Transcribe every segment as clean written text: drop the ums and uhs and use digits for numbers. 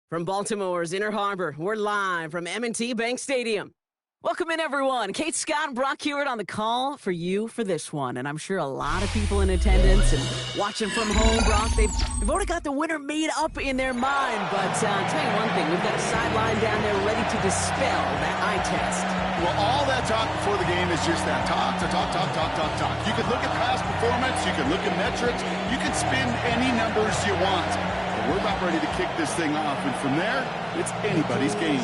From Baltimore's Inner Harbor, we're live from M&T Bank Stadium. Welcome in, everyone. Kate Scott and Brock Hewitt on the call for you for this one. And I'm sure a lot of people in attendance and watching from home, Brock, they've already got the winner made up in their mind. But I'll tell you one thing, we've got a sideline down there ready to dispel that eye test. Well, all that talk before the game is just that. Talk. You can look at past performance, you can look at metrics, you can spin any numbers you want. But we're about ready to kick this thing off, and from there, it's anybody's game.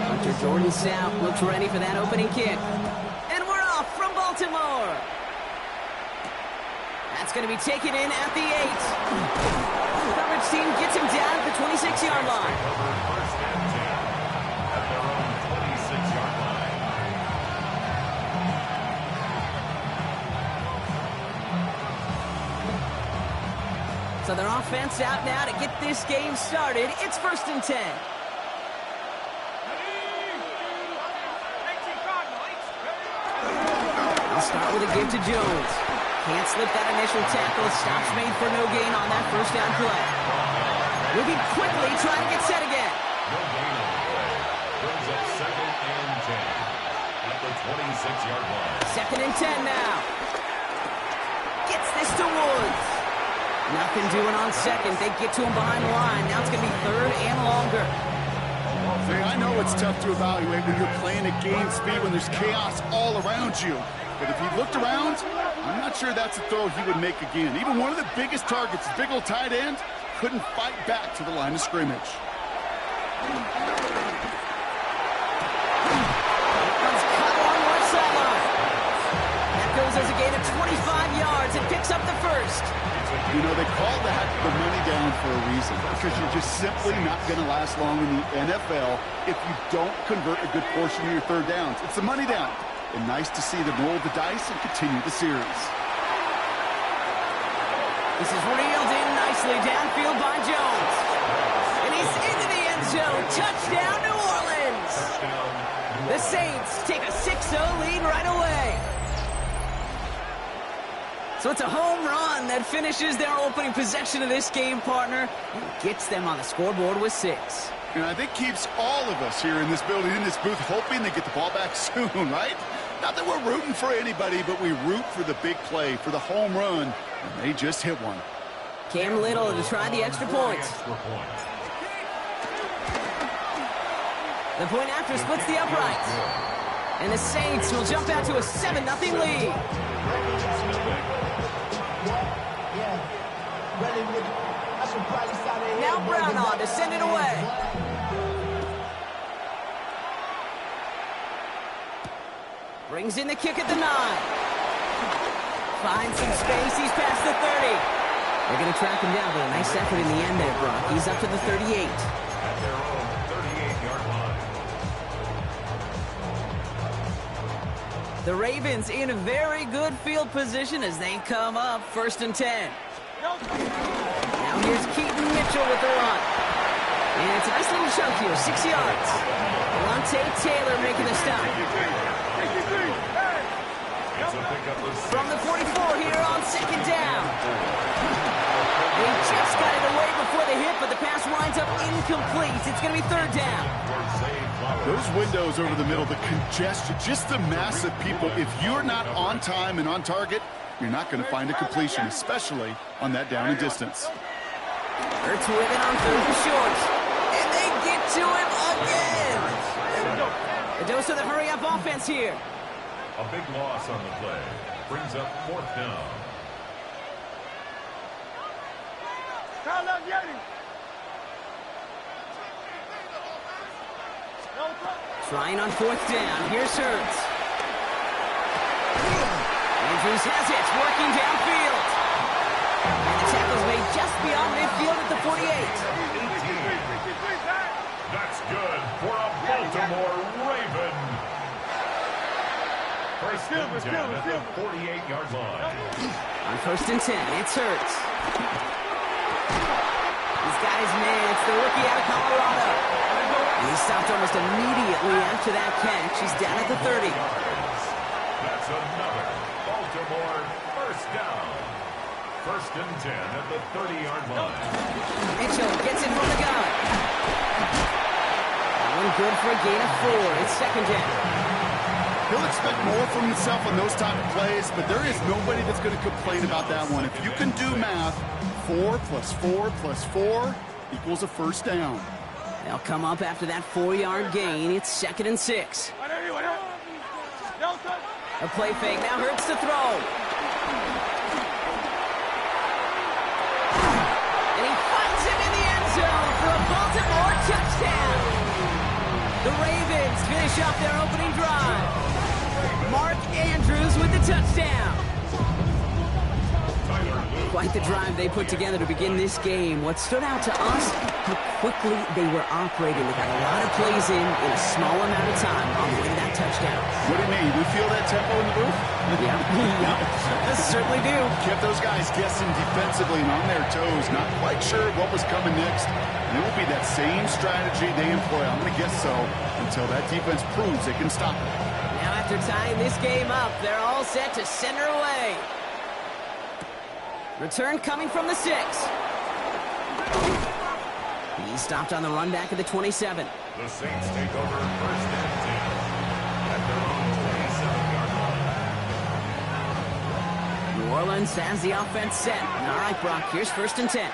Hunter Jordan South looks ready for that opening kick. And we're off from Baltimore. That's going to be taken in at the 8. Coverage team gets him down at the 26-yard line. So their offense out now to get this game started. It's 1st and 10. I'll start with a give to Jones. Can't slip that initial tackle. Stops made for no gain on that first down play. Moving quickly, trying to get set again. No gain on the play. Brings up 2nd and 10 at the 26-yard line. 2nd and 10 now. Gets this to Woods. Nothing doing on 2nd. They get to him behind the line. Now it's going to be 3rd and longer. Hey, I know it's tough to evaluate when you're playing at game speed, when there's chaos all around you. But if he looked around, I'm not sure that's a throw he would make again. Even one of the biggest targets, his big old tight end, couldn't fight back to the line of scrimmage. That goes as a gain of 25 yards and picks up the first. You know, they call that the money down for a reason, because you're just simply not going to last long in the NFL if you don't convert a good portion of your third downs. It's the money down. And nice to see them roll the dice and continue the series. This is reeled in nicely downfield by Jones. And he's into the end zone. Touchdown, New Orleans. The Saints take a 6-0 lead right away. So it's a home run that finishes their opening possession of this game, partner, and gets them on the scoreboard with 6. And I think keeps all of us here in this building, in this booth, hoping they get the ball back soon, right? Not that we're rooting for anybody, but we root for the big play, for the home run, and they just hit one. Cam Little to try the extra point. The point after splits the upright. And the Saints will jump out to a 7-0 lead. Now Brown on to send it away. Brings in the kick at the 9. Finds some space. He's past the 30. They're going to track him down, but a nice effort in the end there, Brock. He's up to the 38. At their own 38-yard line. The Ravens in a very good field position as they come up 1st and 10. Now here's Keaton Mitchell with the run. And it's a nice little chunk here, 6 yards. Lante Taylor making the stop. From the 44 here on 2nd down. They just got it away before the hit, but the pass winds up incomplete. It's going to be 3rd down. Those windows over the middle, the congestion, just the mass of people. If you're not on time and on target, you're not going to find a completion, especially on that down and distance. Hurts with it on 3rd and short. And they get to him again. A dose of the hurry-up offense here. A big loss on the play. Brings up 4th down. Trying on 4th down. Here's Hurts. Andrews has it. Working downfield. And the tackle's made just beyond midfield at the 48. 18. That's good for a Baltimore Raven. First and 10 at the 48-yard line. On 1st and 10, it's Hurts. He's got his man. It's the rookie out of Colorado. And he stopped almost immediately after that catch. He's down at the 30. That's another Baltimore first down. 1st and 10 at the 30-yard line. Mitchell gets it from the gun. That one good for a gain of 4. It's 2nd down. He'll expect more from himself on those type of plays, but there is nobody that's going to complain about that one. If you can do math, 4 plus 4 plus 4 equals a first down. They'll come up after that 4-yard gain. It's 2nd and 6. A play fake. Now Hurts to throw. And he finds him in the end zone for a Baltimore touchdown. The Ravens finish off their opening drive. Mark Andrews with the touchdown. Quite the drive they put together to begin this game. What stood out to us, how quickly they were operating. They got a lot of plays in a small amount of time on the way to that touchdown. What do you mean? We feel that tempo in the booth? Yeah, certainly do. Kept those guys guessing defensively and on their toes, not quite sure what was coming next. And it will be that same strategy they employ, I'm going to guess so, until that defense proves they can stop it. Now after tying this game up, they're all set to send her away. Return coming from the 6. He stopped on the run back at the 27. The Saints take over 1st and 10 at their own 27-yard line. New Orleans has the offense set. All right, Brock, here's 1st and 10.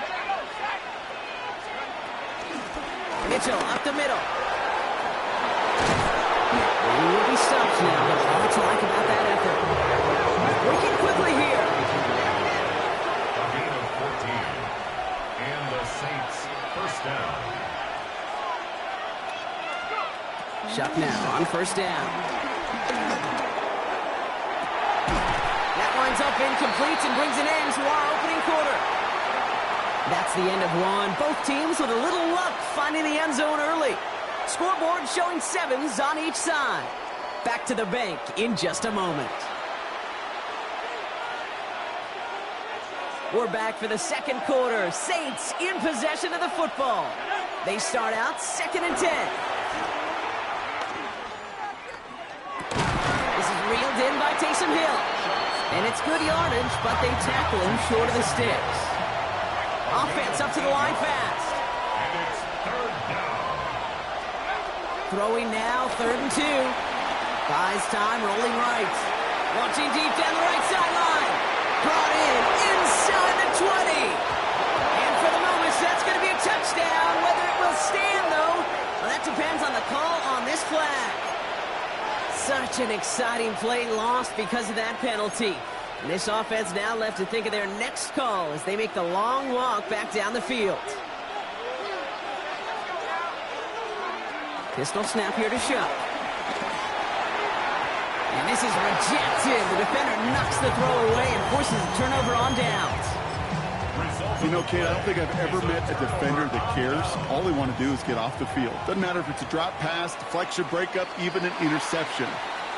Mitchell up the middle. He will be stopped now, but a lot to like about that effort. Working quickly here. A gain of 14. And the Saints first down. Shuck now on 1st down. That winds up incomplete and brings an end to our opening quarter. That's the end of one. Both teams with a little luck finding the end zone early. Scoreboard showing 7s on each side. Back to the bank in just a moment. We're back for the 2nd quarter. Saints in possession of the football. They start out 2nd and 10. This is reeled in by Taysom Hill. And it's good yardage, but they tackle him short of the sticks. Offense up to the line fast. And it's 3rd down. Throwing now, 3rd and 2. Buys time, rolling right. Launching deep down the right sideline. Brought in inside the 20. And for the moment, that's going to be a touchdown. Whether it will stand, though, well, that depends on the call on this flag. Such an exciting play lost because of that penalty. And this offense now left to think of their next call as they make the long walk back down the field. Pistol snap here to Shuck. And this is rejected. The defender knocks the throw away and forces a turnover on downs. You know, Cant, I don't think I've ever met a defender that cares. All they want to do is get off the field. Doesn't matter if it's a drop pass, deflection, breakup, even an interception.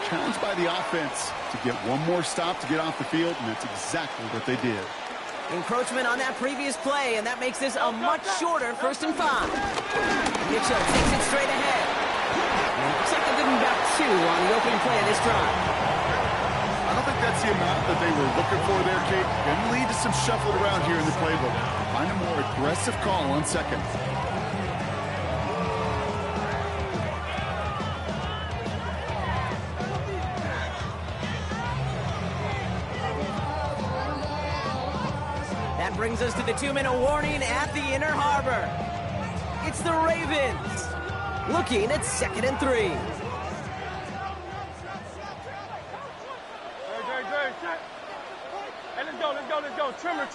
Challenged by the offense to get one more stop to get off the field, and that's exactly what they did. Encroachment on that previous play, and that makes this a much shorter 1st and 5. Mitchell takes it straight ahead. And it looks like they're getting about 2 on the opening play of this drive. I don't think that's the amount that they were looking for there, Kate. Can lead to some shuffling around here in the playbook. Find a more aggressive call on 2nd. brings us to the 2-minute warning at the Inner Harbor. It's the Ravens looking at 2nd and 3. Hey, let's go. Trimmer.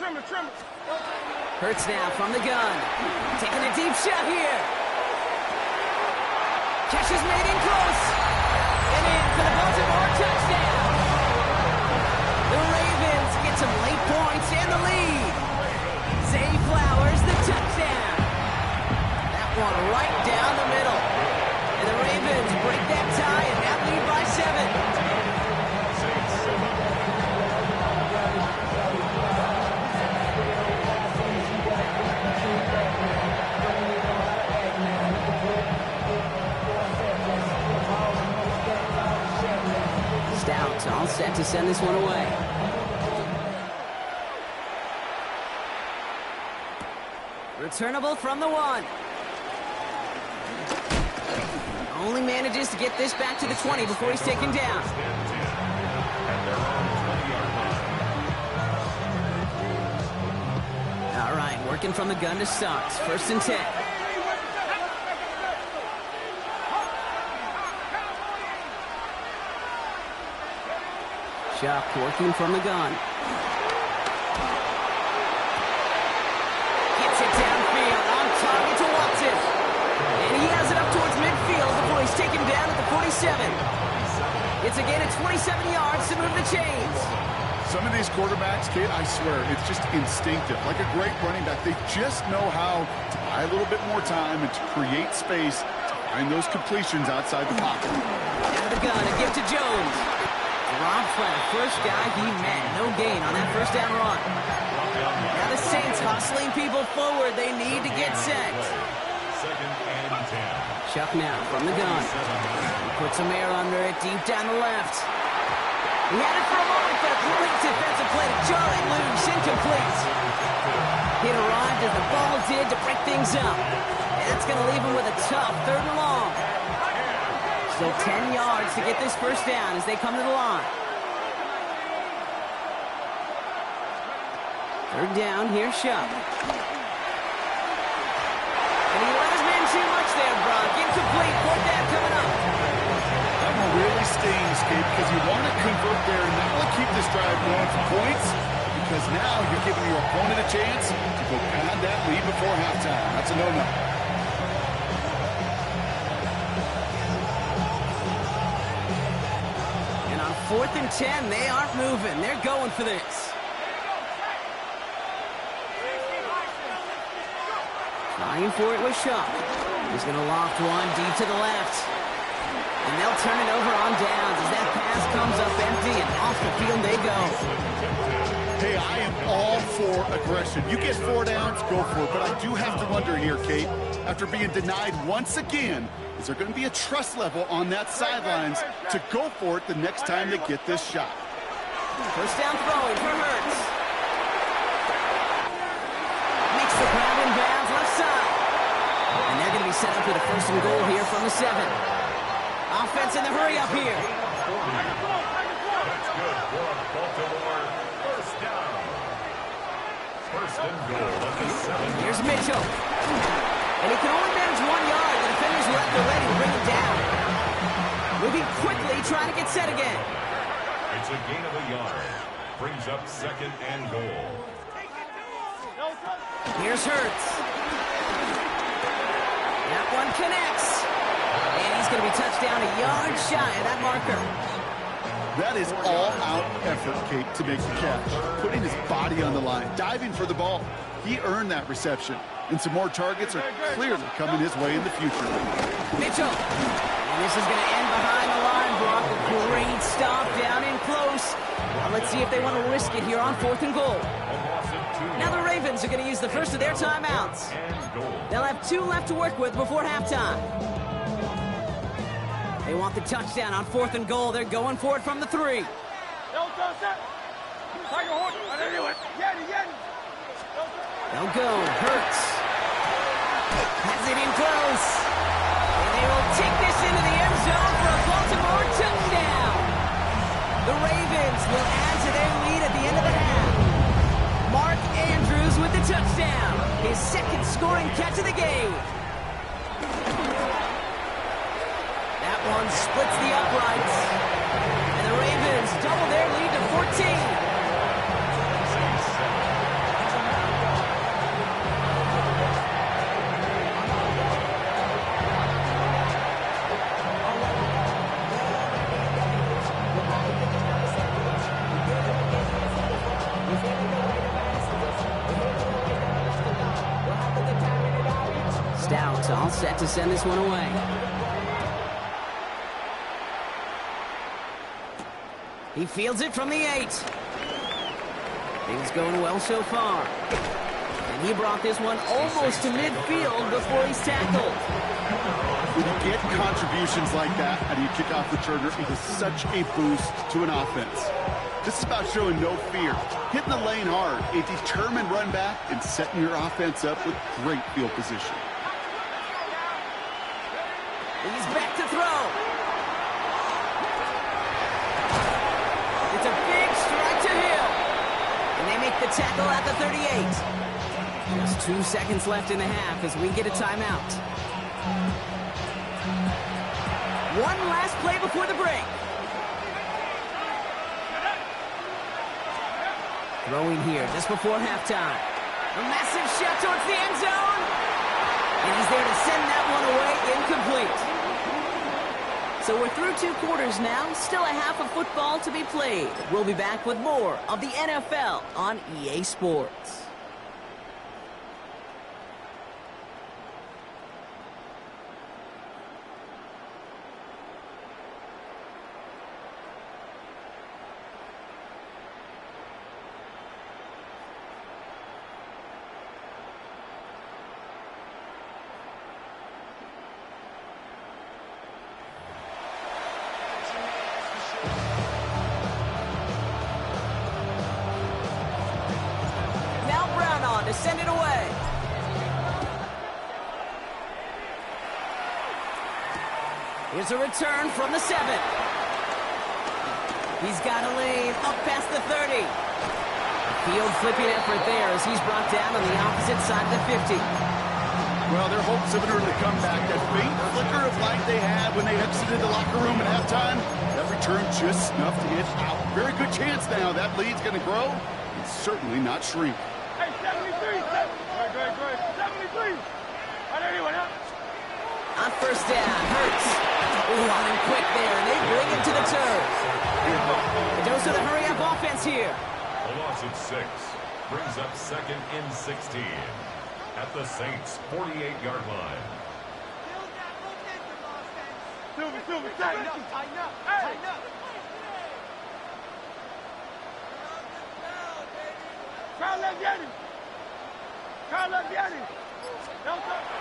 Hurts now from the gun. Taking a deep shot here. Catch is made in close. And in for the Baltimore touchdown. The Ravens get some late points and the lead. Zay Flowers, the touchdown. That one right down the middle. And the Ravens break that tie and now lead by 7. Stout all set to send this one away. Returnable from the 1. Only manages to get this back to the 20 before he's taken down. All right, working from the gun to start. 1st and 10. Chuck working from the gun. Gets it downfield on target to Watson. And he has it up towards midfield before he's taken down at the 47. It's a gain of 27 yards to move the chains. Some of these quarterbacks, kid, I swear, it's just instinctive. Like a great running back, they just know how to buy a little bit more time and to create space to find those completions outside the pocket. Out of the gun, a gift to Jones. Rob flat, first guy he met. No gain on that 1st down run. Now the Saints hustling people forward. They need to get set. 2nd and 10. Chuck now from the gun. He puts some air under it deep down the left. He had it for a moment, but a complete defensive play to Charlie Loose, incomplete. It arrived as the ball did to break things up. And that's going to leave him with a tough 3rd and long. Still 10 yards to get this 1st down as they come to the line. 3rd down, here's Shuck. And he let his man too much there, Brock. Incomplete, 4th down coming up. That will really sting, Skate, because you want to convert there and not only keep this drive going for points, because now you're giving your opponent a chance to go pad that lead before halftime. That's a no-no. And on 4th and 10, they aren't moving. They're going for this. Trying for it with Shuck. He's going to loft one deep to the left. And they'll turn it over on downs as that pass comes up empty and off the field they go. Hey, I am all for aggression. You get 4 downs, go for it. But I do have to wonder here, Kate, after being denied once again, is there going to be a trust level on that sidelines to go for it the next time they get this shot? 1st down throwing for Hurts. Makes the grab in bounds left side. And they're going to be set up with a 1st and goal here from the 7. Offense in the hurry up here. That's good for Baltimore. 1st down. 1st and goal at the 7. Here's Mitchell. And he can only manage 1 yard. The defenders left already to bring him down. Moving quickly, trying to get set again. It's a gain of a yard. Brings up 2nd and goal. Here's Hurts. That one connects. And he's going to be touched down a yard shy of that marker. That is all-out effort, Kate, to make the catch. Putting his body on the line, diving for the ball. He earned that reception. And some more targets are clearly coming his way in the future. Mitchell. And this is going to end behind the line, Brock. A great stop down in close. Now let's see if they want to risk it here on 4th and goal. Now the Ravens are going to use the first of their timeouts. They'll have 2 left to work with before halftime. They want the touchdown on 4th and goal. They're going for it from the 3. They'll go. Hurts. Has it in close. And they will take this into the end zone for a Baltimore touchdown. The Ravens will add to their lead at the end of the half. Mark Andrews with the touchdown. His second scoring catch of the game. That one splits the uprights. And the Ravens double their lead to 14. Stout all set to send this one away. He fields it from the 8. Things going well so far. And he brought this one almost to midfield before he's tackled. When you get contributions like that out of your kickoff returner, it is such a boost to an offense. This is about showing no fear, hitting the lane hard, a determined run back, and setting your offense up with great field position. He's back to throw. It's a big strike to Hill. And they make the tackle at the 38. Just 2 seconds left in the half as we get a timeout. One last play before the break. Throwing here just before halftime. A massive shot towards the end zone. And he's there to send that one away incomplete. So we're through 2 quarters now. Still a half of football to be played. We'll be back with more of the NFL on EA Sports. To send it away. Here's a return from the 7. He's got a lane up past the 30. Field flipping effort there as he's brought down on the opposite side of the 50. Well, their hopes of an early comeback, that faint flicker of light they had when they exited the locker room at halftime, that return just snuffed it out. Very good chance now. That lead's going to grow and certainly not shrink. Hey, 73, 73. On first down, Hurts. Ooh, on him quick there, and they bring him to the turf. A dose of the hurry-up offense here. A loss of 6 brings up 2nd and 16 at the Saints' 48-yard line. Silver, tighten up. Hey.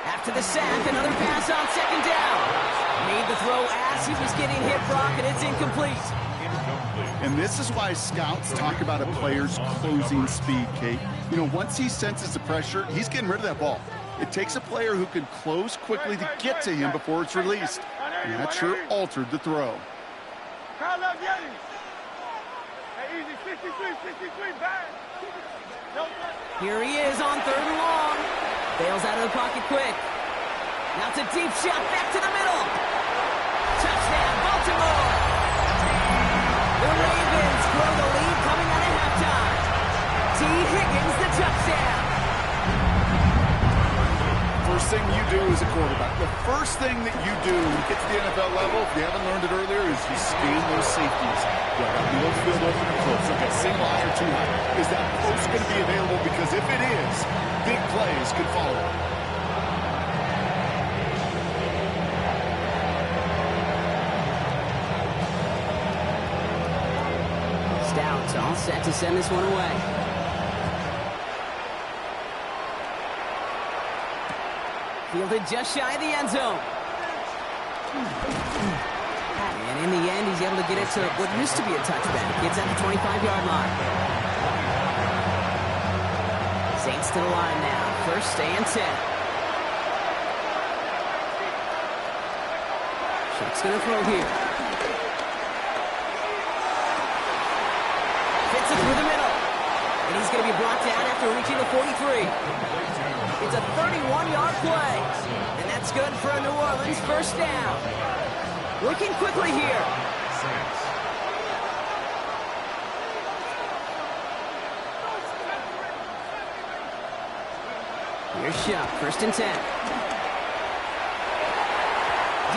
After the sack, another pass on 2nd down. Made the throw as he was getting hit, Brock, and it's incomplete. And this is why scouts talk about a player's closing speed, Kate. You know, once he senses the pressure, he's getting rid of that ball. It takes a player who can close quickly to get to him before it's released. And that sure altered the throw. Here he is on 3rd and long. Bails out of the pocket quick. Now it's a deep shot back to the middle. Touchdown, Baltimore. The Ravens grow the lead coming out of halftime. T. Higgins, the touchdown. First thing you do as a quarterback, the first thing that you do when you get to the NFL level, if you haven't learned it earlier, is you scan those safeties. You look field open and close. Okay, single high or 2 high. Is that post going to be available? Because if it is, big plays could follow. Stout all set to send this one away. Fielded just shy of the end zone. And in the end, he's able to get it to what used to be a touchback. Gets at the 25-yard line. Saints to the line now. 1st and 10. Shuck's going to throw here. Fits it through the middle. And he's going to be brought down after reaching the 43. It's a 31-yard play, and that's good for a New Orleans first down. Working quickly here. Here's shot, 1st and 10.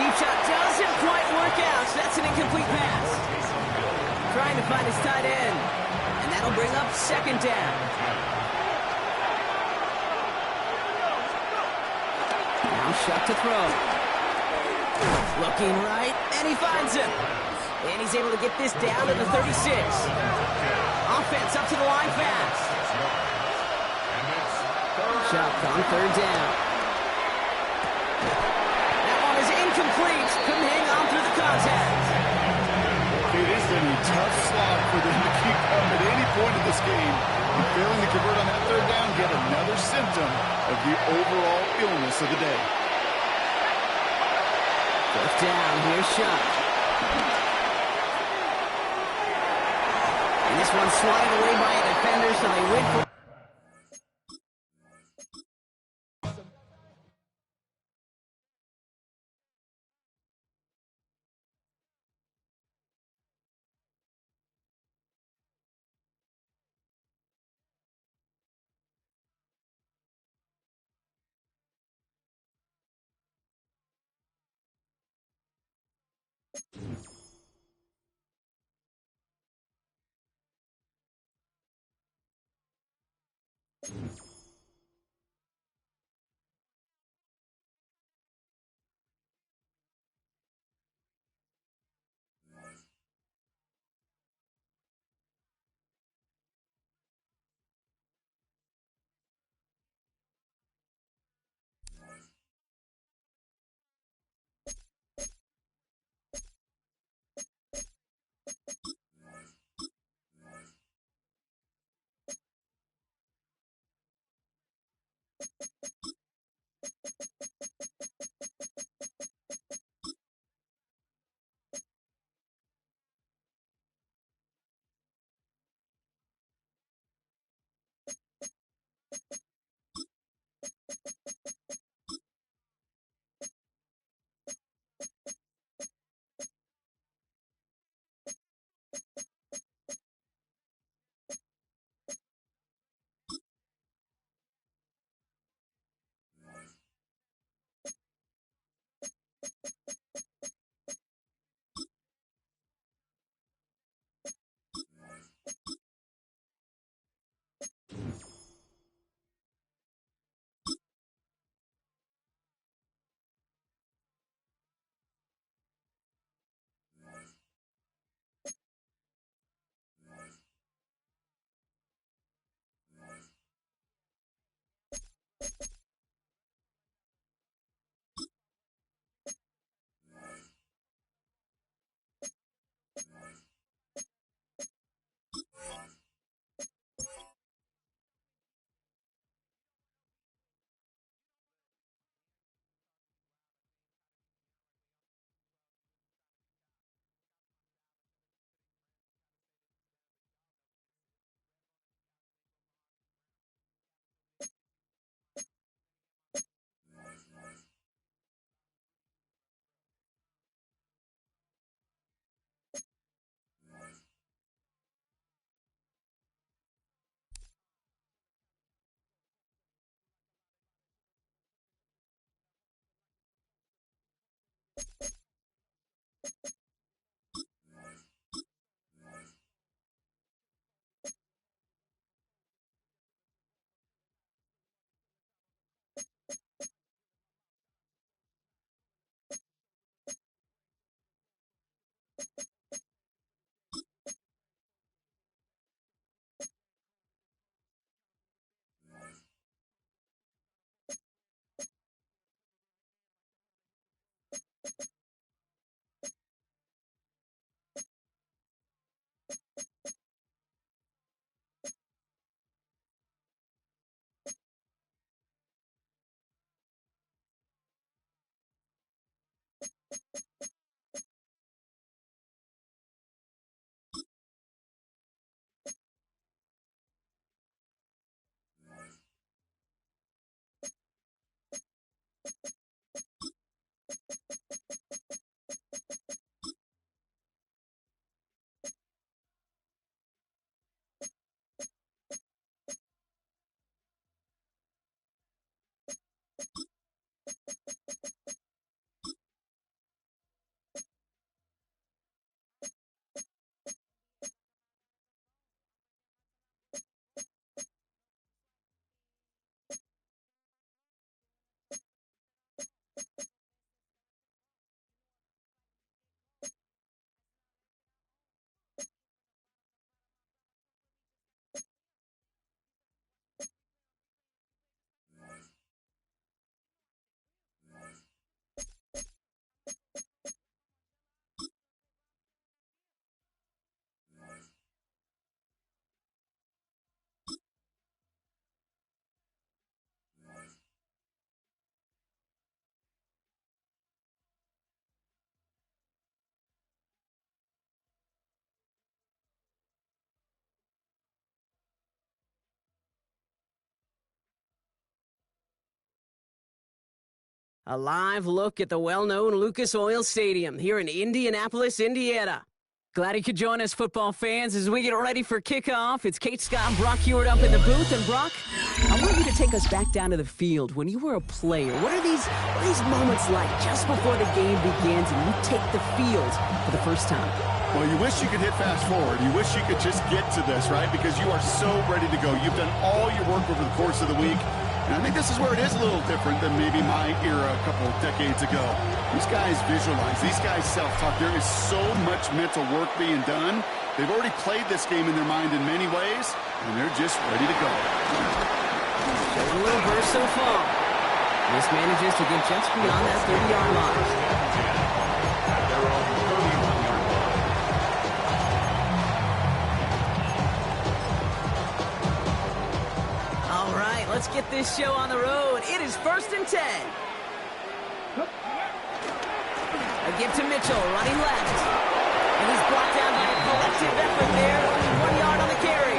Deep shot doesn't quite work out, so that's an incomplete pass. Trying to find his tight end, and that'll bring up 2nd down. Now Shuck to throw. Looking right, and he finds him. And he's able to get this down to the 36. Offense up to the line fast. Shuck on 3rd down. That one is incomplete. Couldn't hang on through the contact. It has been a tough slog for them to keep up at any point in this game. And failing to convert on that 3rd down, get another symptom of the overall illness of the day. 4th down, here's Shuck. And this one's swatted away by a defender, so they win for... A live look at the well-known Lucas Oil Stadium here in Indianapolis, Indiana. Glad you could join us, football fans, as we get ready for kickoff. It's Kate Scott and Brock Hewitt up in the booth. And Brock, I want you to take us back down to the field. When you were a player, what are these moments like just before the game begins and you take the field for the first time? Well, you wish you could hit fast forward. You wish you could just get to this, right? Because you are so ready to go. You've done all your work over the course of the week. And I think this is where it is a little different than maybe my era a couple of decades ago. These guys visualize. These guys self-talk. There is so much mental work being done. They've already played this game in their mind in many ways, and they're just ready to go. Showing a little burst so far. This manages to get just beyond that 30-yard line. Their own 31-yard line. All right, let's get this show on the road. It is 1st and 10. A give to Mitchell, running left. And he's brought down by a collective effort there. Only 1 yard on the carry.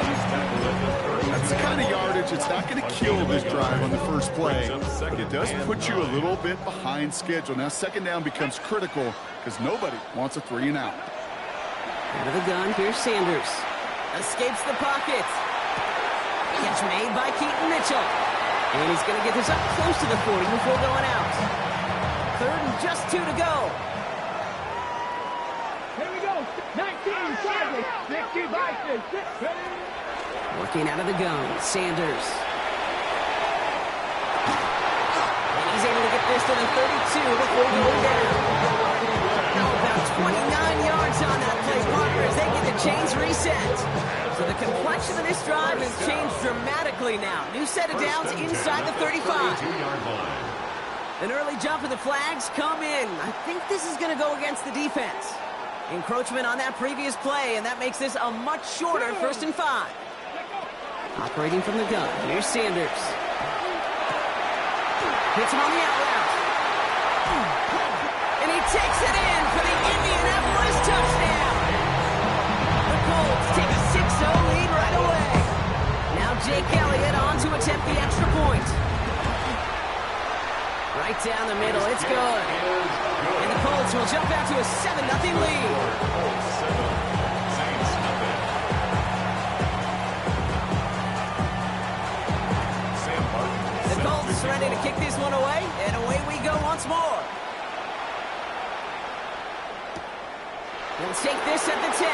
That's the kind of yardage that's not going to kill this drive on the first play. But it does put you a little bit behind schedule. Now, second down becomes critical because nobody wants a 3 and out. Out of the gun, here's Sanders. Escapes the pocket. Catch made by Keaton Mitchell. And he's going to get this up close to the 40 before going out. 3rd and just 2 to go. Here we go. 19, Friday. 65, 6. Working out of the gun, Sanders. And he's able to get this to the 32 before going down. Now about 29 yards on that play, partner, as they get the chains reset. So the complexion of this drive has changed dramatically now. New set of downs inside the 35. 32-yard line. An early jump and the flags come in. I think this is going to go against the defense. Encroachment on that previous play, and that makes this a much shorter 1st and 5. Operating from the gun, here's Sanders. Hits him on the out route. And he takes it in for the Indianapolis touchdown. The Colts take a 6-0 lead right away. Now Jake Elliott on to attempt the extra point. Right down the middle, it's good. And the Colts will jump out to a 7-0 lead. The Colts ready to kick this one away, and away we go once more. They'll take this at the 10.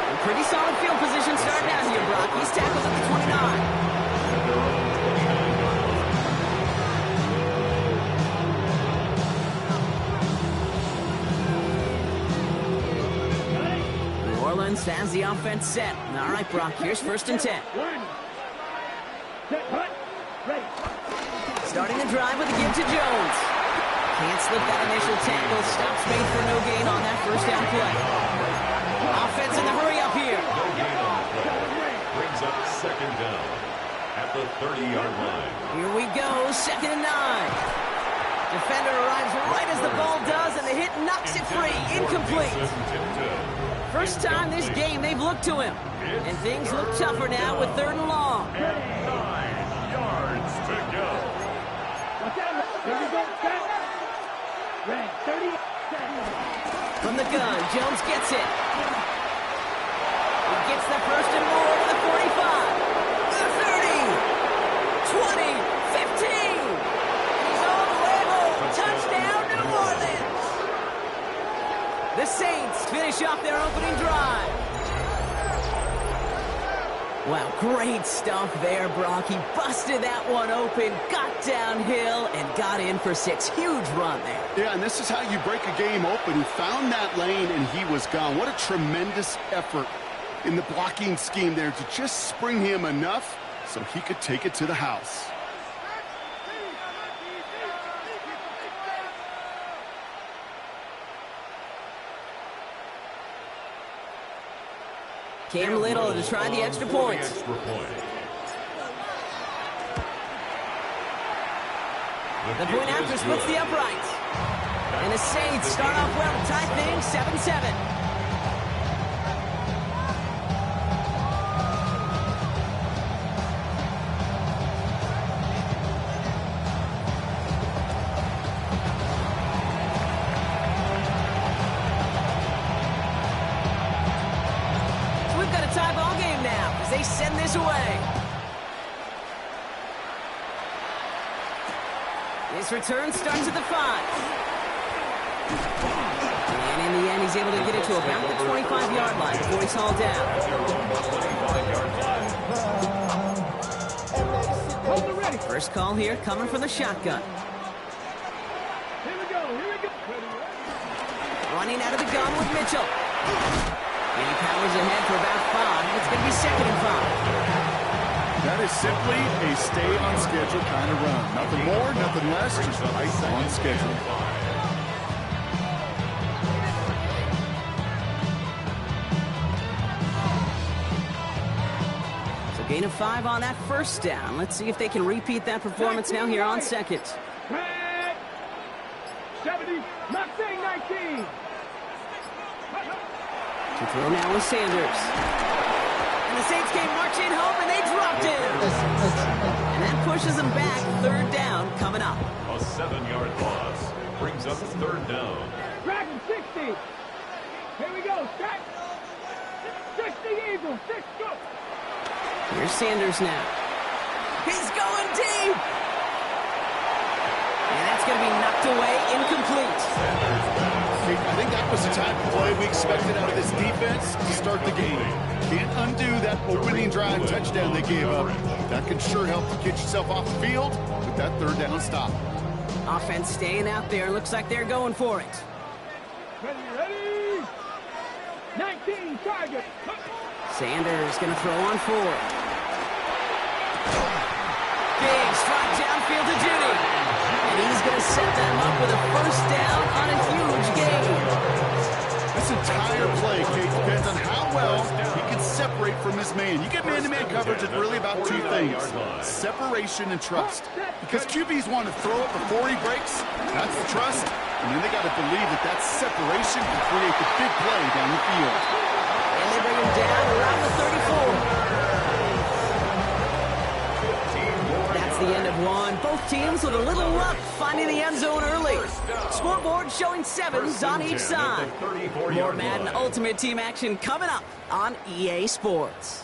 A pretty solid field position starting out here, Brock. He's tackled at the 29. Has the offense set. All right, Brock, here's 1st and 10. Starting the drive with a give to Jones. Can't slip that initial tackle. Stops made for no gain on that first down play. Offense in the hurry up here. No gain on the play. Brings up 2nd down at the 30-yard line. Here we go, 2nd and 9. Defender arrives right as the ball does, and the hit knocks it free. Incomplete. First time this game they've looked to him. And things look tougher now with 3rd and long. 9 yards to go. From the gun, Jones gets it. He gets the 1st and more to the 45. The 30. 20. 15. He's all the way home. Touchdown, New Orleans. The Saints finish off their opening drive. Wow, great stuff there, Brock. He busted that one open, got downhill, and got in for 6. Huge run there. Yeah, and this is how you break a game open. He found that lane, and he was gone. What a tremendous effort in the blocking scheme there to just spring him enough so he could take it to the house. Cam Little to try the extra point. The point after splits the upright. And the Saints start off well to tie things 7-7. send this away. This return starts at the 5. And in the end, he's able to get it to about the 25-yard line before he's hauled down. First call here coming from the shotgun. Here we go. Running out of the gun with Mitchell. And he powers ahead for about 5. It's going to be 2nd and 5. That is simply a stay-on-schedule kind of run. Nothing more, nothing less, just right on schedule. So gain of 5 on that first down. Let's see if they can repeat that performance now here on 2nd. 70, not saying 19. To throw now with Sanders. And the Saints came marching home, and they dropped him. And that pushes them back. 3rd down coming up. A 7-yard loss brings up 3rd down. Dragon 60. Here we go. Strike. 60 Eagles. 6 good. Here's Sanders now. He's going deep. And that's going to be knocked away, incomplete. I think that was the type of play we expected out of this defense to start the game. Can't undo that opening drive touchdown they gave up. That can sure help to get yourself off the field with that 3rd down stop. Offense staying out there. Looks like they're going for it. Ready. 19 target. Sanders going to throw on 4. Big strike downfield to Judy. And he's going to set them up with a 1st down on a huge gain. This entire play, Kate, depends on how well he can separate from his man. You get man-to-man coverage, it's really about 2 things: separation and trust. Because QBs want to throw it before he breaks. That's the trust. And then they got to believe that that separation can create the big play down the field. And they bring him down around the 34. That's the end of one. Both teams with a little luck finding the end zone early. Scoreboard showing 7s on each side. More Madden Ultimate Team action coming up on EA Sports.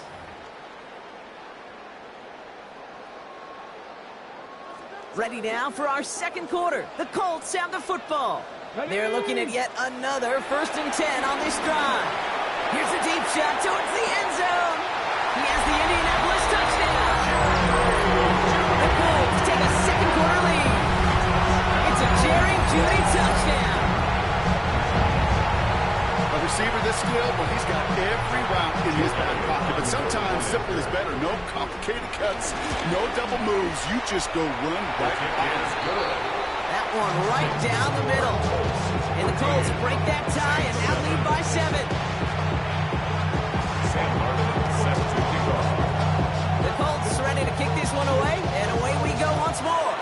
Ready now for our 2nd quarter. The Colts have the football. They're looking at yet another 1st and 10 on this drive. Here's a deep shot towards the end zone. He has the Indianapolis touchdown. The Colts take a 2nd quarter lead. It's a Jerry Jeudy touchdown. A receiver this skilled, well, he's got every route in his back pocket. But sometimes simple is better. No complicated cuts, no double moves. You just go run right by it. That one right down the middle. And the Colts break that tie and now lead by 7. The Colts ready to kick this one away, and away we go once more.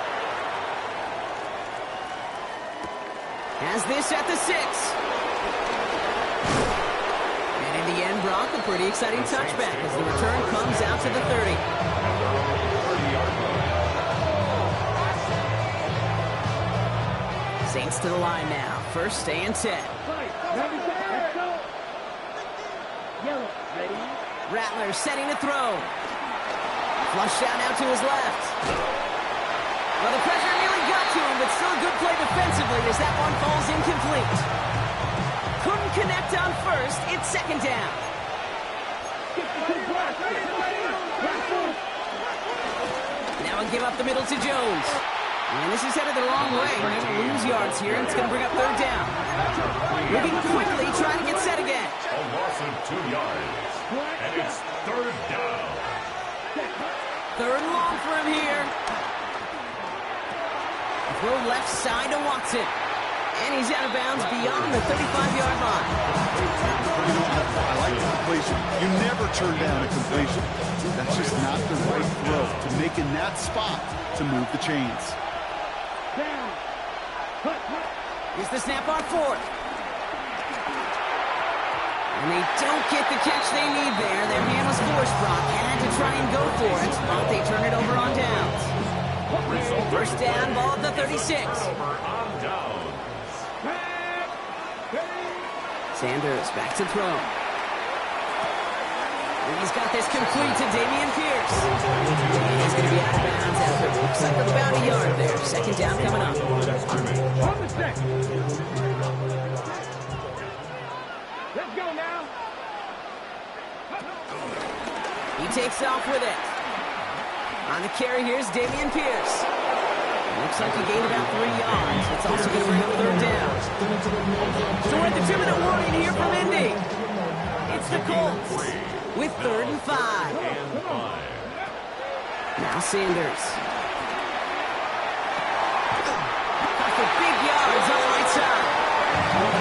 Has this at the 6. And in the end, Brock, a pretty exciting touchback as the return comes out to the 30. Saints to the line now. 1st and 10. Rattler setting to throw. Flush out now to his left. Well, the pressure nearly got to him, but still a good play defensively as that one falls incomplete. Couldn't connect on 1st. It's 2nd down. Now a give up the middle to Jones. And this is headed the wrong way. We're going to lose yards here, and it's going to bring up 3rd down. Moving quickly, trying to get set again. A loss of 2 yards. And it's 3rd down. 3rd and long for him here. Throw left side to Watson. And he's out of bounds beyond the 35-yard line. I like the completion. You never turn down a completion. That's just not the right throw to make in that spot to move the chains. Here's the snap on 4th. And they don't get the catch they need there. Their man was forced, Brock. Had to try and go for it, but they turn it over on downs. 1st down, ball at the 36. Sanders back to throw. He's got this complete to Dameon Pierce. He's going to be out of bounds after it looks like about a yard there. Second down coming up. On the set. Let's go now. He takes off with it. On the carry, here's Dameon Pierce. Looks like he gained about 3 yards. It's also going to bring up third down. So we're at the 2-minute warning here from Indy. It's the Colts with 3rd and 5. Now Sanders. Got the big yards on the right side.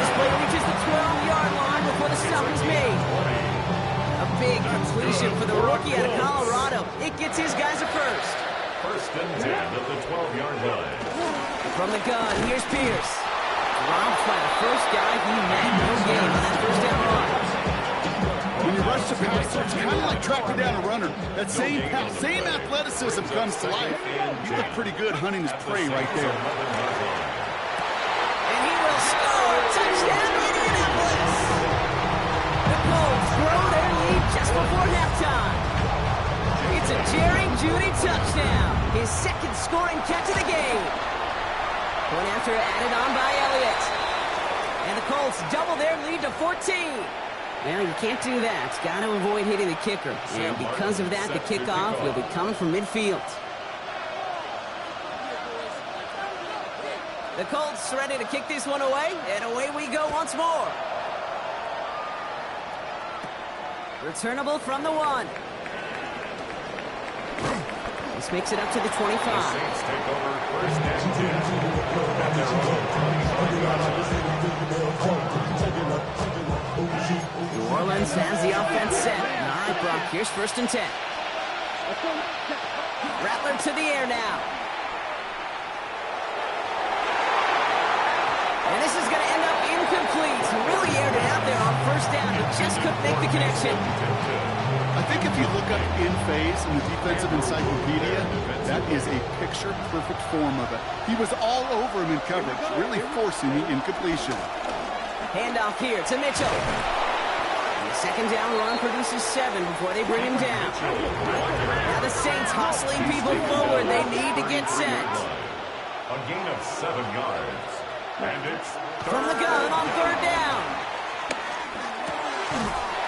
This play reaches the 12-yard line before the stop is made. A big completion for the rookie out of Colorado. It gets his guys a first. 1st and 10 at the 12-yard line. From the gun, here's Pierce. Dropped by the first guy he met. No gain on that first down run. When you rush the passer, it's kind of like tracking down a runner. That same athleticism comes to life. He looked pretty good hunting his prey right there. And he will score. Touchdown, Indianapolis. The Colts grow their lead just before halftime. It's a Jerry Jeudy touchdown. His 2nd scoring catch of the game. Point after added on by Elliott. And the Colts double their lead to 14. Well, you can't do that. Got to avoid hitting the kicker. And because of that, the kickoff will be coming from midfield. The Colts ready to kick this one away, and away we go once more. Returnable from the 1. This makes it up to the 25. The Saints take over 1st and 10. New Orleans has the offense set. All right, Brock, here's 1st and 10. Rattler to the air now. And this is going to end up incomplete. Really aired it out there on 1st down. He just couldn't make the connection. I think if you look up in phase in the defensive encyclopedia, that is a picture-perfect form of it. He was all over him in coverage, really forcing the incompletion. Handoff here to Mitchell. The 2nd down run produces 7 before they bring him down. Now the Saints hustling people forward. They need to get set. A gain of 7 yards. And it's from the gun on 3rd down.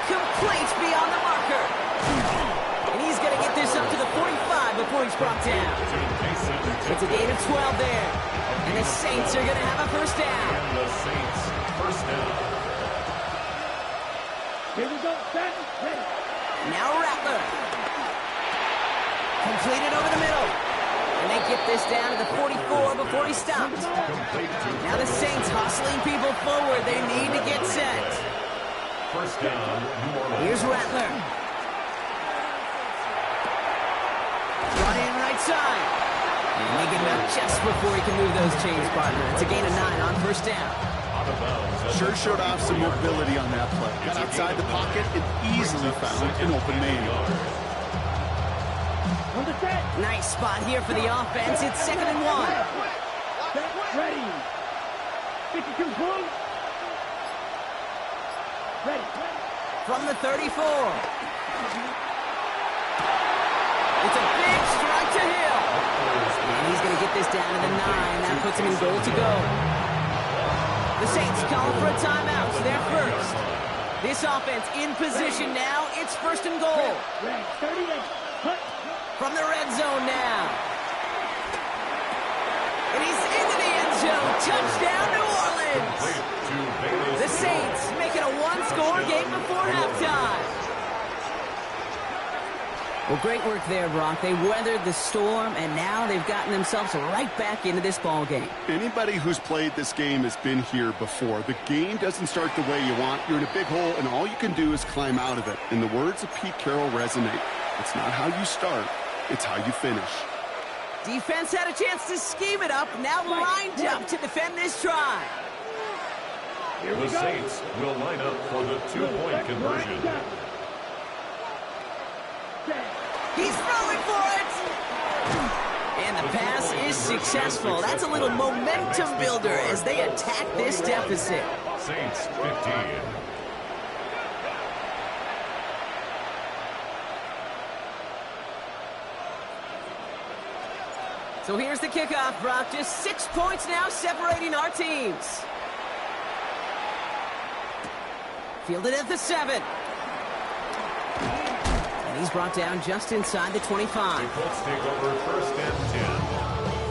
Complete beyond the marker. And he's going to get this up to the 45 before he's brought down. It's a gain of 12 there. And the Saints are going to have a 1st down. And the Saints 1st down. Here we go, set, ready. Now Rattler. Completed over the middle. And they get this down to the 44 before he stops. Now the Saints hustling people forward. They need to get set. 1st down, New Orleans. Here's Rattler. Brought in right side. And they get him out just before he can move those chains, partner. It's a gain of 9 on 1st down. Out of bounds. Sure showed off some mobility on that play. Got outside the pocket and easily found an open man. On the set. Nice spot here for the offense. It's 2nd and 1. Set, ready. 52 full. Ready. From the 34. It's a big strike to Hill. And he's going to get this down to the 9. That puts him in goal to go. The Saints calling for a timeout, so they're first. This offense in position now. It's 1st and goal. Ready. 38. Hut. From the red zone now. And he's into the end zone. Touchdown, New Orleans. The Saints making a 1-score game before halftime. Well, great work there, Brock. They weathered the storm, and now they've gotten themselves right back into this ball game. Anybody who's played this game has been here before. The game doesn't start the way you want. You're in a big hole, and all you can do is climb out of it. And the words of Pete Carroll resonate. It's not how you start, it's how you finish. Defense had a chance to scheme it up, now lined up to defend this try. The Saints will line up for the 2-point conversion. He's throwing for it! And the pass is successful. That's a little momentum builder as they attack this deficit. Saints 15. So here's the kickoff, Brock. Just 6 points now separating our teams. Fielded at the 7. And he's brought down just inside the 25. The Colts take over 1st and 10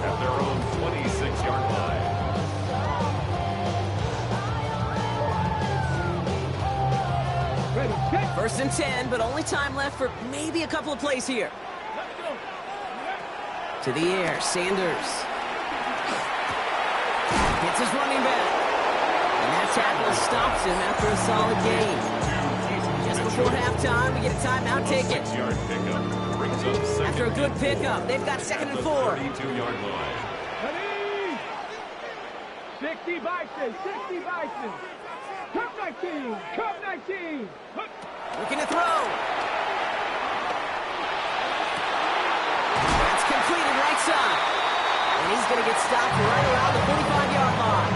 at their own 26-yard line. Ready, set. 1st and 10, but only time left for maybe a couple of plays here. Let's go. To the air, Sanders. Hits his running back. And that tackle stops him after a solid gain. Just before halftime, we get a timeout ticket. 6-yard pickup brings up second. After a good pickup, they've got 2nd and 4. 32-yard line. Ready. 60 Bison, 60 Bison. Cup 19, Cup 19. Looking to throw. That's completed right side. And he's going to get stopped right around the 45-yard line.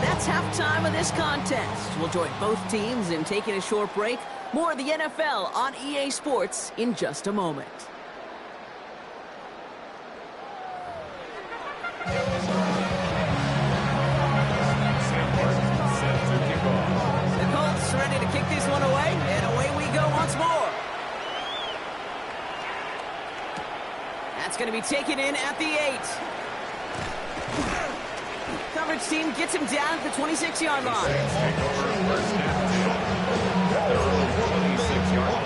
That's halftime of this contest. We'll join both teams in taking a short break. More of the NFL on EA Sports in just a moment. Set to kick off. The Colts ready to kick this one away, and away we go once more. That's going to be taken in at the 8. Coverage team gets him down at the 26-yard line. Saints take over 1st and 10 at their own 26-yard line.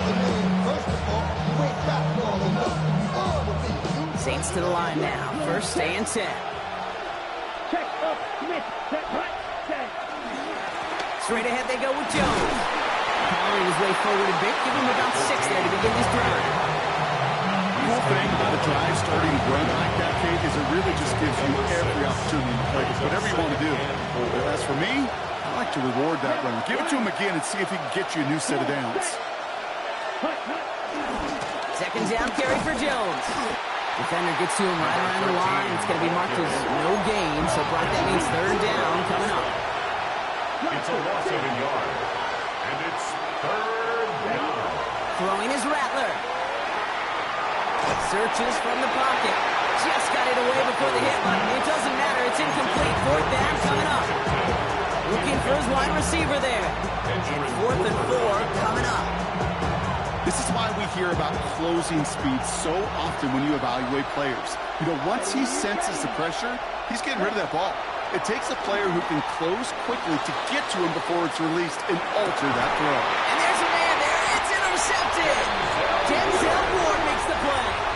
Saints to the line now. 1st and 10. Check up, Smith, set right, set. Straight ahead they go with Jones. Powering his way forward a bit. Give him about 6 there to begin this drive. The cool thing about a drive starting to run like that, Kate, is it really just gives you every opportunity to play whatever you want to do. As for me, I like to reward that run. Give it to him again and see if he can get you a new set of downs. 2nd down carry for Jones. Defender gets to him right around the line. It's going to be marked as no gain, so Brock, that means 3rd down coming up. It's a loss of a yard. And it's 3rd down. Throwing is Rattler. Searches from the pocket. Just got it away before the hit button. It doesn't matter. It's incomplete. 4th down coming up. Looking for his wide receiver there. 4th and 4 coming up. This is why we hear about closing speed so often when you evaluate players. You know, once he senses the pressure, he's getting rid of that ball. It takes a player who can close quickly to get to him before it's released and alter that throw. And there's a man there. It's intercepted. Denzel Ward makes the play.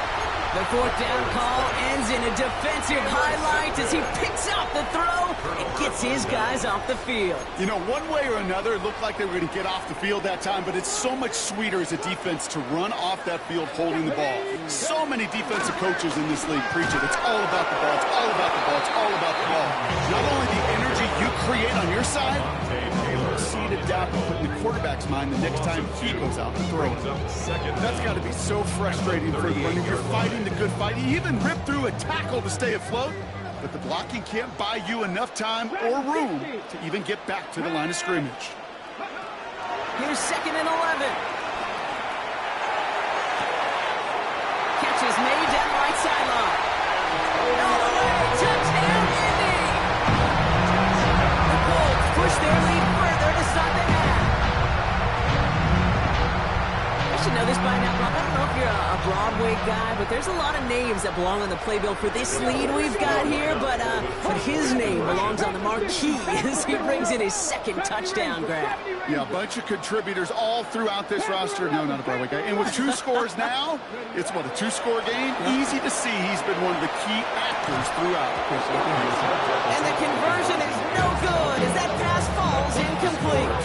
The 4th down call ends in a defensive highlight as he picks out the throw and gets his guys off the field. You know, one way or another, it looked like they were going to get off the field that time, but it's so much sweeter as a defense to run off that field holding the ball. So many defensive coaches in this league preach it. It's all about the ball. It's all about the ball. It's all about the ball. Not only the energy you create on your side, seed it down and put in the quarterback's mind the next time he goes out to throw it. That's got to be so frustrating for the runner. You're fighting the good fight. You even rip through a tackle to stay afloat, but the blocking can't buy you enough time or room to even get back to the line of scrimmage. Here's 2nd and 11. Catch is made down the right sideline. All the way, touchdown, Indy! The Colts push their lead further to start the half. I should know this by now, Brock. I don't know if you're a Broadway guy, but there's a lot of names that belong on the playbill for this lead we've got here, but his name belongs on the marquee as he brings in his 2nd touchdown grab. Yeah, a bunch of contributors all throughout this roster. No, not a Broadway guy. And with 2 scores now, it's what, a 2-score game? Easy to see he's been one of the key actors throughout. And the conversion is no good as that pass falls incomplete.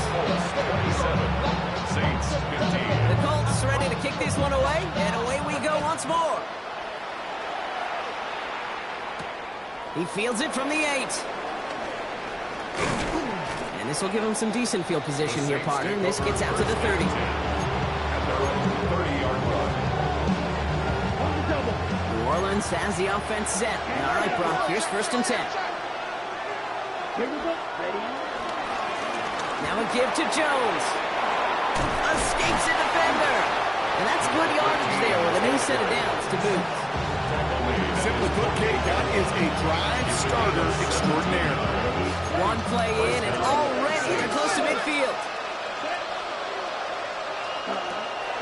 Saints 15. The Colts ready to kick this one away, and away we go once more. He fields it from the 8. And this will give him some decent field position here, partner. And this gets out to the 30. At their own 30-yard line. New Orleans has the offense set. All right, Brock, here's 1st and 10. Here we go. Ready? Now a give to Jones. Escapes a defender. And that's good yardage there with a new set of downs to boot. Simply put, Kate, that is a drive starter extraordinaire. One play in, and already they're close to midfield.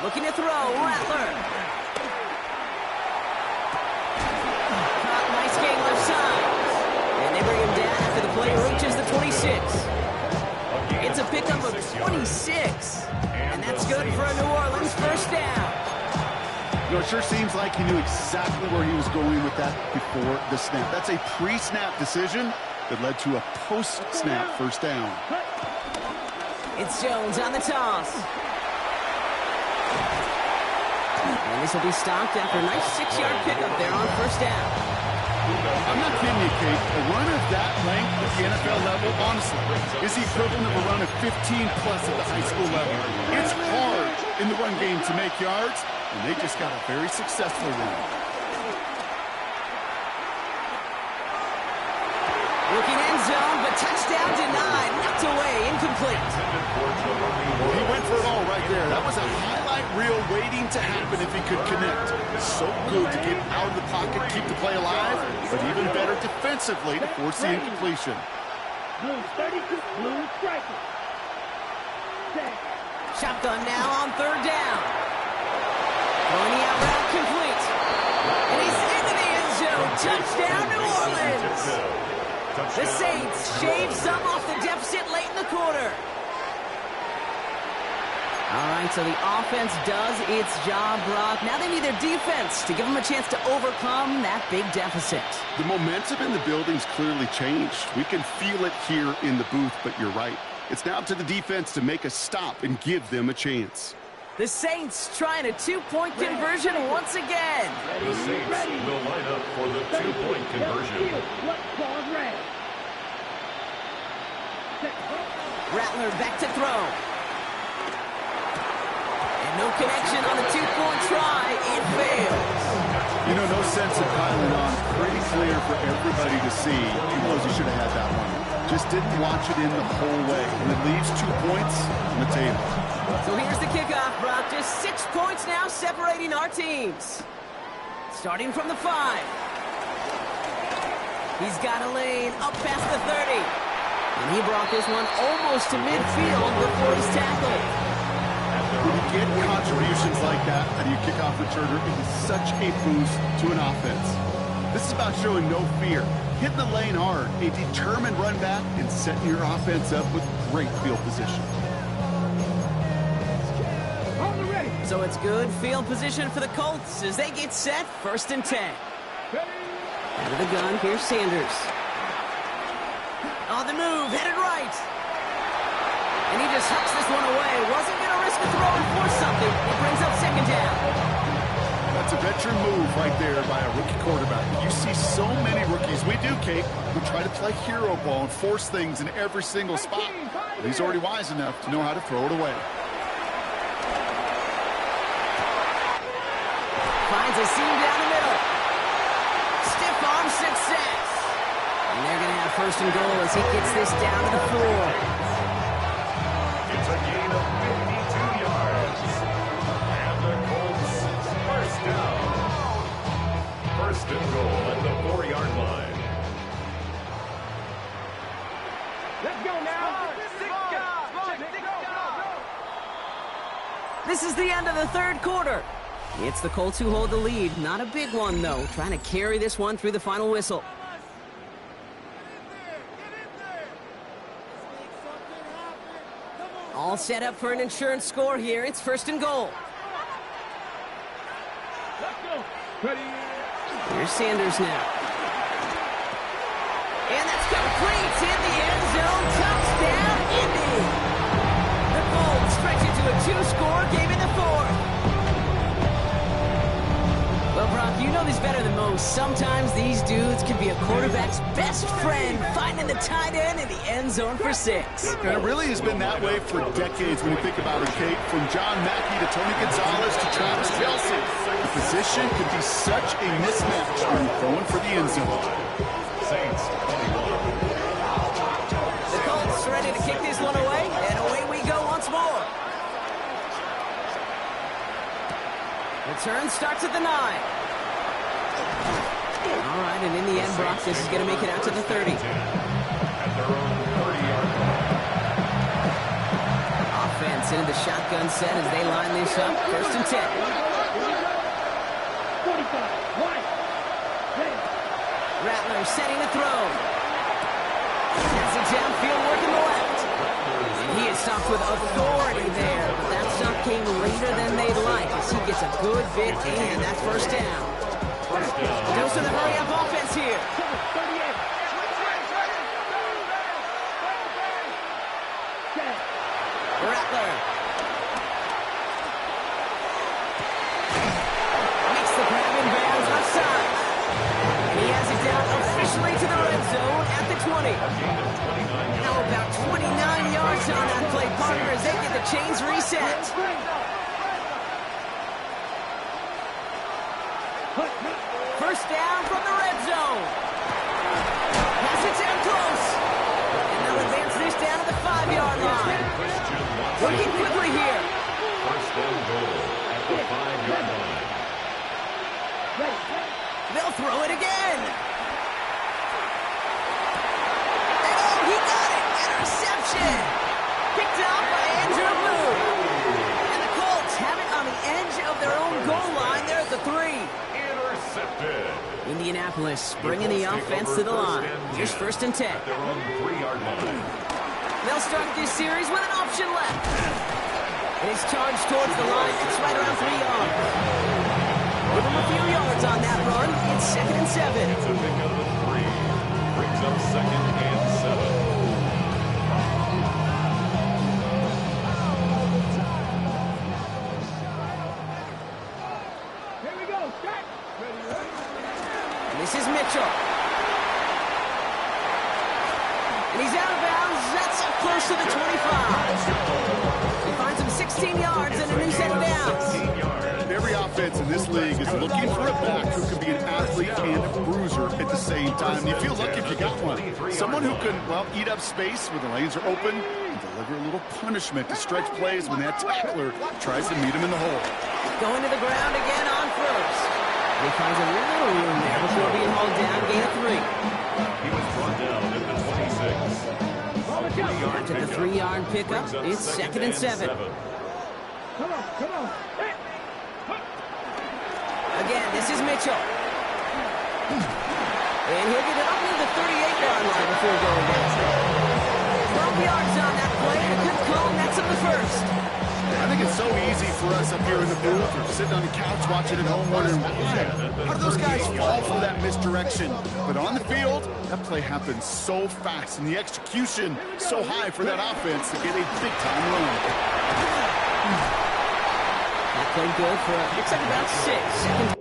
Looking to throw, Rattler. Nice gain left side. And they bring him down after the play reaches the 26. It's a pickup of 26. And that's good for a New Orleans 1st down. You know, it sure seems like he knew exactly where he was going with that before the snap. That's a pre-snap decision that led to a post-snap 1st down. It's Jones on the toss. And this will be stopped after a nice 6-yard pickup there on 1st down. I'm not kidding you, Kate. A run of that length at the NFL level, honestly, is the equivalent of a run of 15-plus at the high school level. It's hard in the run game to make yards, and they just got a very successful one. Looking end zone, but touchdown denied. Knocked away, incomplete. Well, he went for it all right there. That was a highlight reel waiting to happen if he could connect. So good to get out of the pocket, keep the play alive, but even better defensively to force the incompletion. Blue 32, blue striker. Shotgun now on 3rd down. Throwing the out route complete. And he's into the end zone. Touchdown, New Orleans. The Saints shave some off the deficit late in the quarter. All right, so the offense does its job, Brock. Now they need their defense to give them a chance to overcome that big deficit. The momentum in the building's clearly changed. We can feel it here in the booth, but you're right. It's now up to the defense to make a stop and give them a chance. The Saints trying a 2-point conversion once again. The Saints will line up for the 2-point conversion. Rattler back to throw. And no connection on the 2-point try. It fails. You know, no sense of piling on. Pretty clear for everybody to see. He knows he should have had that one. Just didn't watch it in the whole way. And it leaves 2 points on the table. So here's the kickoff, Brock. Just 6 points now separating our teams. Starting from the 5. He's got a lane up past the 30. And he brought this one almost to midfield before he's tackled. When you get contributions like that out of your kickoff returner, it is such a boost to an offense. This is about showing no fear, hitting the lane hard, a determined run back, and setting your offense up with great field position. So it's good field position for the Colts as they get set 1st and 10. Out of the gun, here's Sanders. On the move, headed right. And he just hucks this one away. Wasn't going to risk a throw and force something. It brings up 2nd down. That's a veteran move right there by a rookie quarterback. You see so many rookies, we do, Kate, who try to play hero ball and force things in every single spot. But he's already wise enough to know how to throw it away. Finds a seam down the middle. Stiff arm success. And they're going to have 1st and goal as he gets this down to the 4. It's a gain of 52 yards. And the Colts 1st down. 1st and goal at the 4-yard line. Let's go now. This is the end of the 3rd quarter. It's the Colts who hold the lead. Not a big one, though. Trying to carry this one through the final whistle. All set up for an insurance score here. It's 1st and goal. Let's go. Ready. Here's Sanders now. And that's complete in the end zone. Touchdown, Indy. The Colts stretch it to a 2-score game in the 4th. Well, Brock, you know this better than most. Sometimes these dudes can be a quarterback's best friend, finding the tight end in the end zone for 6. And it really has been that way for decades when you think about it, Kate. From John Mackey to Tony Gonzalez to Travis Kelce. The position can be such a mismatch when you're going for the end zone. Saints 21. The Colts ready to kick this one away, and away we go once more. Return starts at the 9. All right, and in the end, Brock, this is going to make it out to the 30. At their own 30-yard line. Offense into the shotgun set as they line this up. 1st and 10. 45. Right. Ready. Rattler setting to throw. Has it downfield working the left. And he is stopped with authority there, but that stop came later than they'd like as he gets a good bit in that 1st down. Goes to the hurry-up offense here. 38. Rattler. Makes the grab in bounds outside. And he has it down officially to the red zone at the 20. Now about 29 yards on that play, partner, as they get the chains reset. First down from the red zone. Pass it down close. And they'll advance this down to the 5-yard line. Working quickly here. First and goal at the 5-yard line. They'll throw it again. And oh, he got it. Interception. Picked up by Andrew Blue. And the Colts have it on the edge of their own goal line there at the 3. Intercepted. Indianapolis bringing the offense to the line. Here's 1st and 10. At their own 3-yard line. They'll start this series with an option left. And it's charged towards the line. It's right around 3 yards. Give him a few yards on that run. It's 2nd and 7. It's a pickup of 3. Brings up 2nd and 7. Here we go. Set. Ready. This is Mitchell. And he's out of bounds. That's up close to the 25. He finds him 16 yards and a new set of downs. Every offense in this league is looking for a back who can be an athlete and a bruiser at the same time. And you feel lucky if you got one. Someone who can, well, eat up space when the lanes are open and deliver a little punishment to stretch plays when that tackler tries to meet him in the hole. Going to the ground again on 1st. He finds a little room there before being hauled down. Gain of 3. He was brought down at the 26. After the 3-yard pickup, it's 2nd and 7. Come on. Hey. Again, this is Mitchell. And he'll get it up near the 38-yard line before going down. 12 yards on that play, and a good call, and that's up the 1st. I think it's so easy for us up here in the booth or sitting on the couch watching at home wondering why. How do those guys fall for that misdirection? But on the field, that play happens so fast, and the execution so high for that offense to get a big-time run. That played good for, looks like about 6 seconds.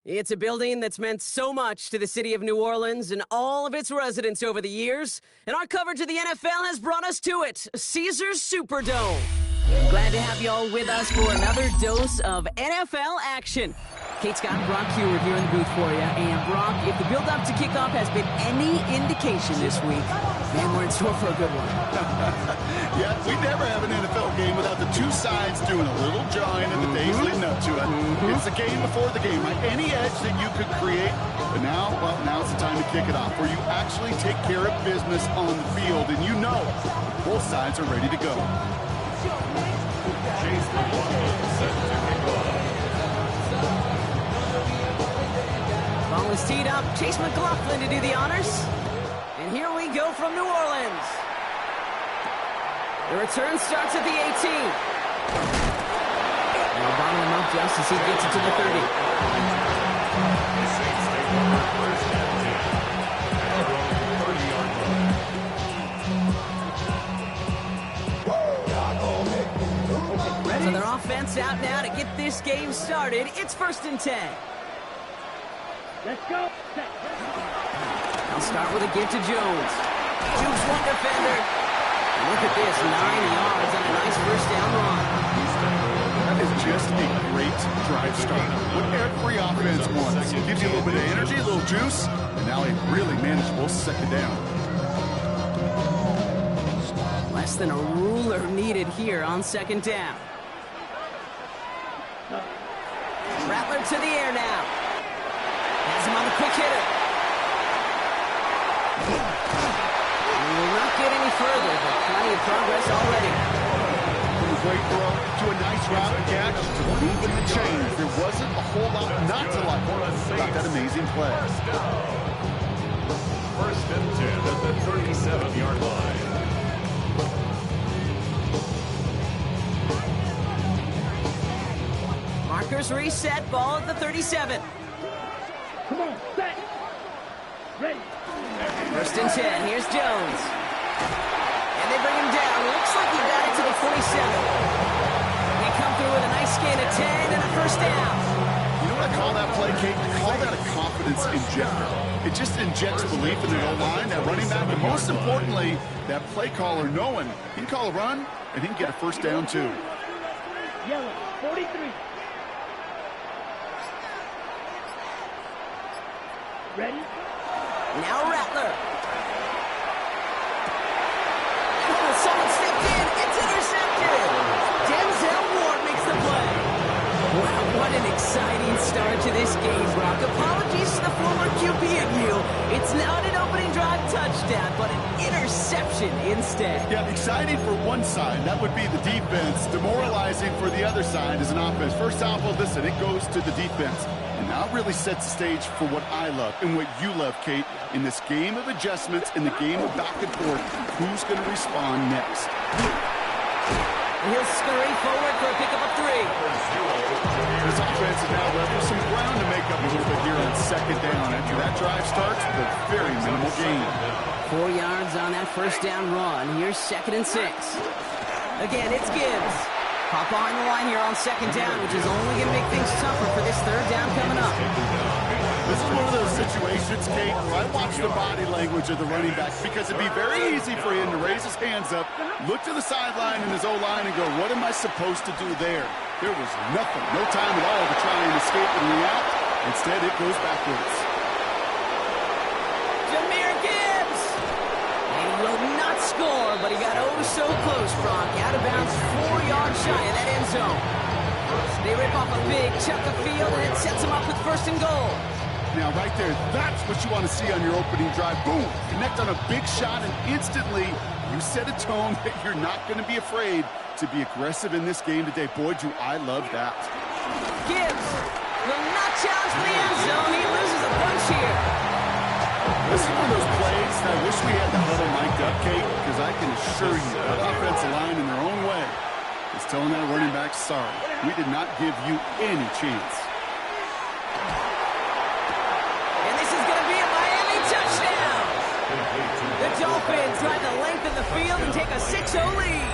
It's a building that's meant so much to the city of New Orleans and all of its residents over the years, and our coverage of the NFL has brought us to it, Caesars Superdome. Glad to have you all with us for another dose of NFL action. Kate Scott and Brock Hewitt here in the booth for you. And Brock, if the build-up to kickoff has been any indication this week, man, we're in store for a good one. Yeah, we never have an NFL game without the two sides doing a little jawing in the days leading up to it. It's the game before the game, right? Any edge that you could create. But now, well, now's the time to kick it off, where you actually take care of business on the field, and you know both sides are ready to go. Chase McLaughlin set to kick off. Ball is teed up. Chase McLaughlin to do the honors. And here we go from New Orleans. The return starts at the 18. They'll bottle him up just as he gets it to the 30. The Saints take over first and 10. At their own 30-yard line. So their offense out now to get this game started. It's 1st and 10. Let's go. I'll start with a give to Jones. Jukes one defender. And look at this, 9 yards on a nice first down run. That is just a great drive start. What every offense wants. It gives you a little bit of energy, a little juice, and now a really manageable second down. Less than a ruler needed here on 2nd down. Rattler to the air now. Has him on the quick hitter. We will not get any further, but plenty of progress already. From a great throw to a nice route and catch to moving the chains. There wasn't a whole lot not to like about that amazing play. First and 10 at the 37-yard line. Markers reset, ball at the 37. Come on, set. Ready. 1st and 10, here's Jones. And they bring him down. Looks like he got it to the 47. They come through with a nice gain of 10 and a first down. You know what I call that play, Kate? I call that a confidence injector. It just injects belief in the O-line, that running back, and most importantly, that play caller knowing he can call a run and he can get a first down too. Yellow, 43. Ready? Now Rattler. Oh, someone stepped in. It's intercepted. Denzel Ward makes the play. Wow, what an exciting start to this game, Brock. Apologies to the former QB and you. It's not an opening drive touchdown, but an interception instead. Yeah, exciting for one side. That would be the defense. Demoralizing for the other side as an offense. First off, well, listen, it goes to the defense. And that really sets the stage for what I love and what you love, Kate, in this game of adjustments, in the game of back and forth. Who's going to respond next? He'll scurry forward for a pickup of 3. This offense is now left with some ground to make up a little bit here on 2nd down. After that drive starts with a very minimal gain. 4 yards on that first down run. Here's 2nd and 6. Again, it's Gibbs. Hop behind the line here on 2nd down, which is only going to make things tougher for this 3rd down coming up. This is one of those situations, Kate, where I watch the body language of the running back because it'd be very easy for him to raise his hands up, look to the sideline in his O-line and go, what am I supposed to do there? There was nothing, no time at all to try and escape and react. Instead, it goes backwards. Jahmyr Gibbs! And he will not score, but he got oh so close, Brock. Out of bounds 4 yards shy of that end zone. They rip off a big chunk of field, and it sets them up with 1st and goal. Now, right there, that's what you want to see on your opening drive. Boom! Connect on a big shot, and instantly you set a tone that you're not going to be afraid to be aggressive in this game today. Boy, do I love that. Gibbs will not challenge for the end zone. He loses a bunch here. This is one of those plays that I wish we had the huddle mic'd up, Kate, because I can assure you that offensive line in their own way is telling that running back, sorry, we did not give you any chance. And this is going to be a Miami touchdown. The Dolphins drive the length of the field and take a 6-0 lead.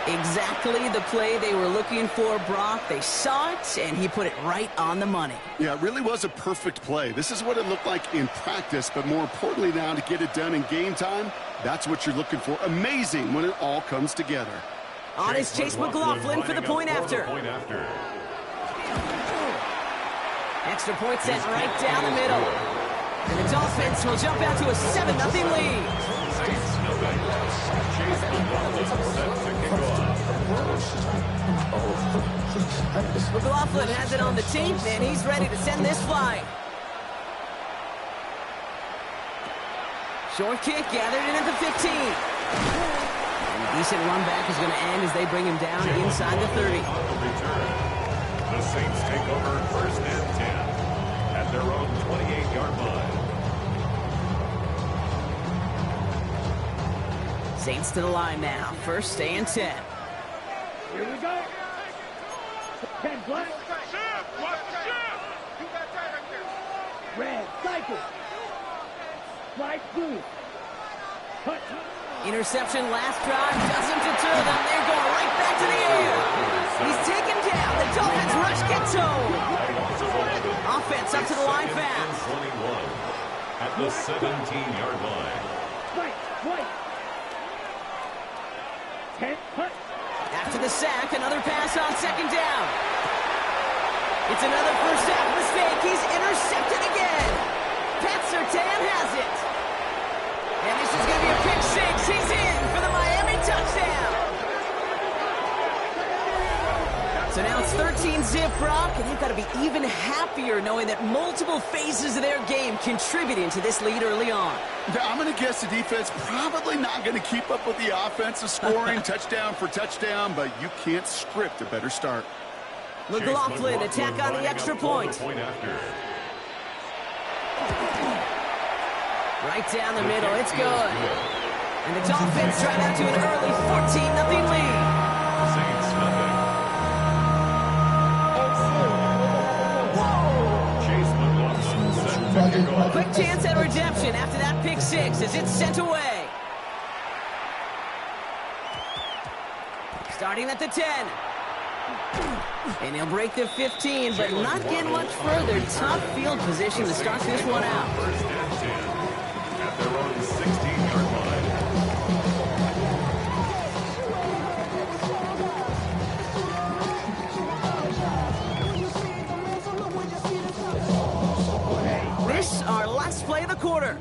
Exactly the play they were looking for, Brock. They saw it, and he put it right on the money. Yeah, it really was a perfect play. This is what it looked like in practice, but more importantly now to get it done in game time, that's what you're looking for. Amazing when it all comes together. On is Chase McLaughlin for the point after. Extra point sent right down the middle. And the Dolphins will jump out to a 7-0 lead. Chase McLaughlin set to kick off. McLaughlin has it on the team, and he's ready to send this flying. Short kick gathered in at the 15. And a decent run back is going to end as they bring him down inside the 30. On the return, the Saints take over 1st and 10 at their own 28-yard line. Saints to the line now. 1st and 10. Here we go. 10 black. Red, cycle. Slide blue. Cut. Interception last drive doesn't deter them. They're going right back to the air. He's taken down. The Dolphins rush gets home. Offense up to the line fast. 21 at the 17-yard line. Right, right. 10, cut. After the sack, another pass on 2nd down. It's another first half mistake. He's intercepted again. Pat Surtain has it. And this is going to be a pick 6. He's in for the Miami touchdown. So now it's 13-zip, Brock, and they've got to be even happier knowing that multiple phases of their game contributing to this lead early on. I'm going to guess the defense probably not going to keep up with the offensive scoring touchdown for touchdown, but you can't script a better start. McLaughlin attack on the extra point. Right down the middle, it's good. And the Dolphins try out to an early 14-0 lead. Saints nothing. Chase McLaughlin set to kick off. Quick chance at redemption after that pick 6 as it's sent away. Starting at the 10. And he'll break the 15, but not get much further. Tough field position to start this one out. 1st and 10 at their own 16-yard line. This our last play of the quarter.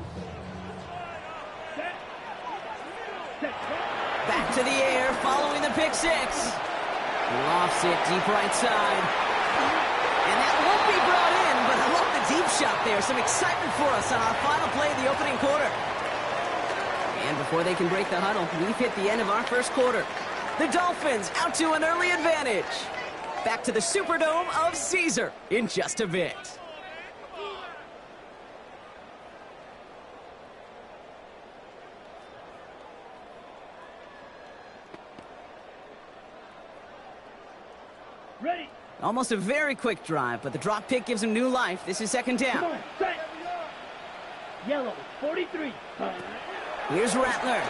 Back to the air following the pick 6. Lofts it deep right side. And that won't be brought in, but I love the deep shot there. Some excitement for us on our final play of the opening quarter. And before they can break the huddle, we've hit the end of our first quarter. The Dolphins out to an early advantage. Back to the Superdome of Caesar in just a bit. Ready. Almost a very quick drive, but the drop pick gives him new life. This is 2nd down. Come on, set. Yellow, 43. Here's Rattler.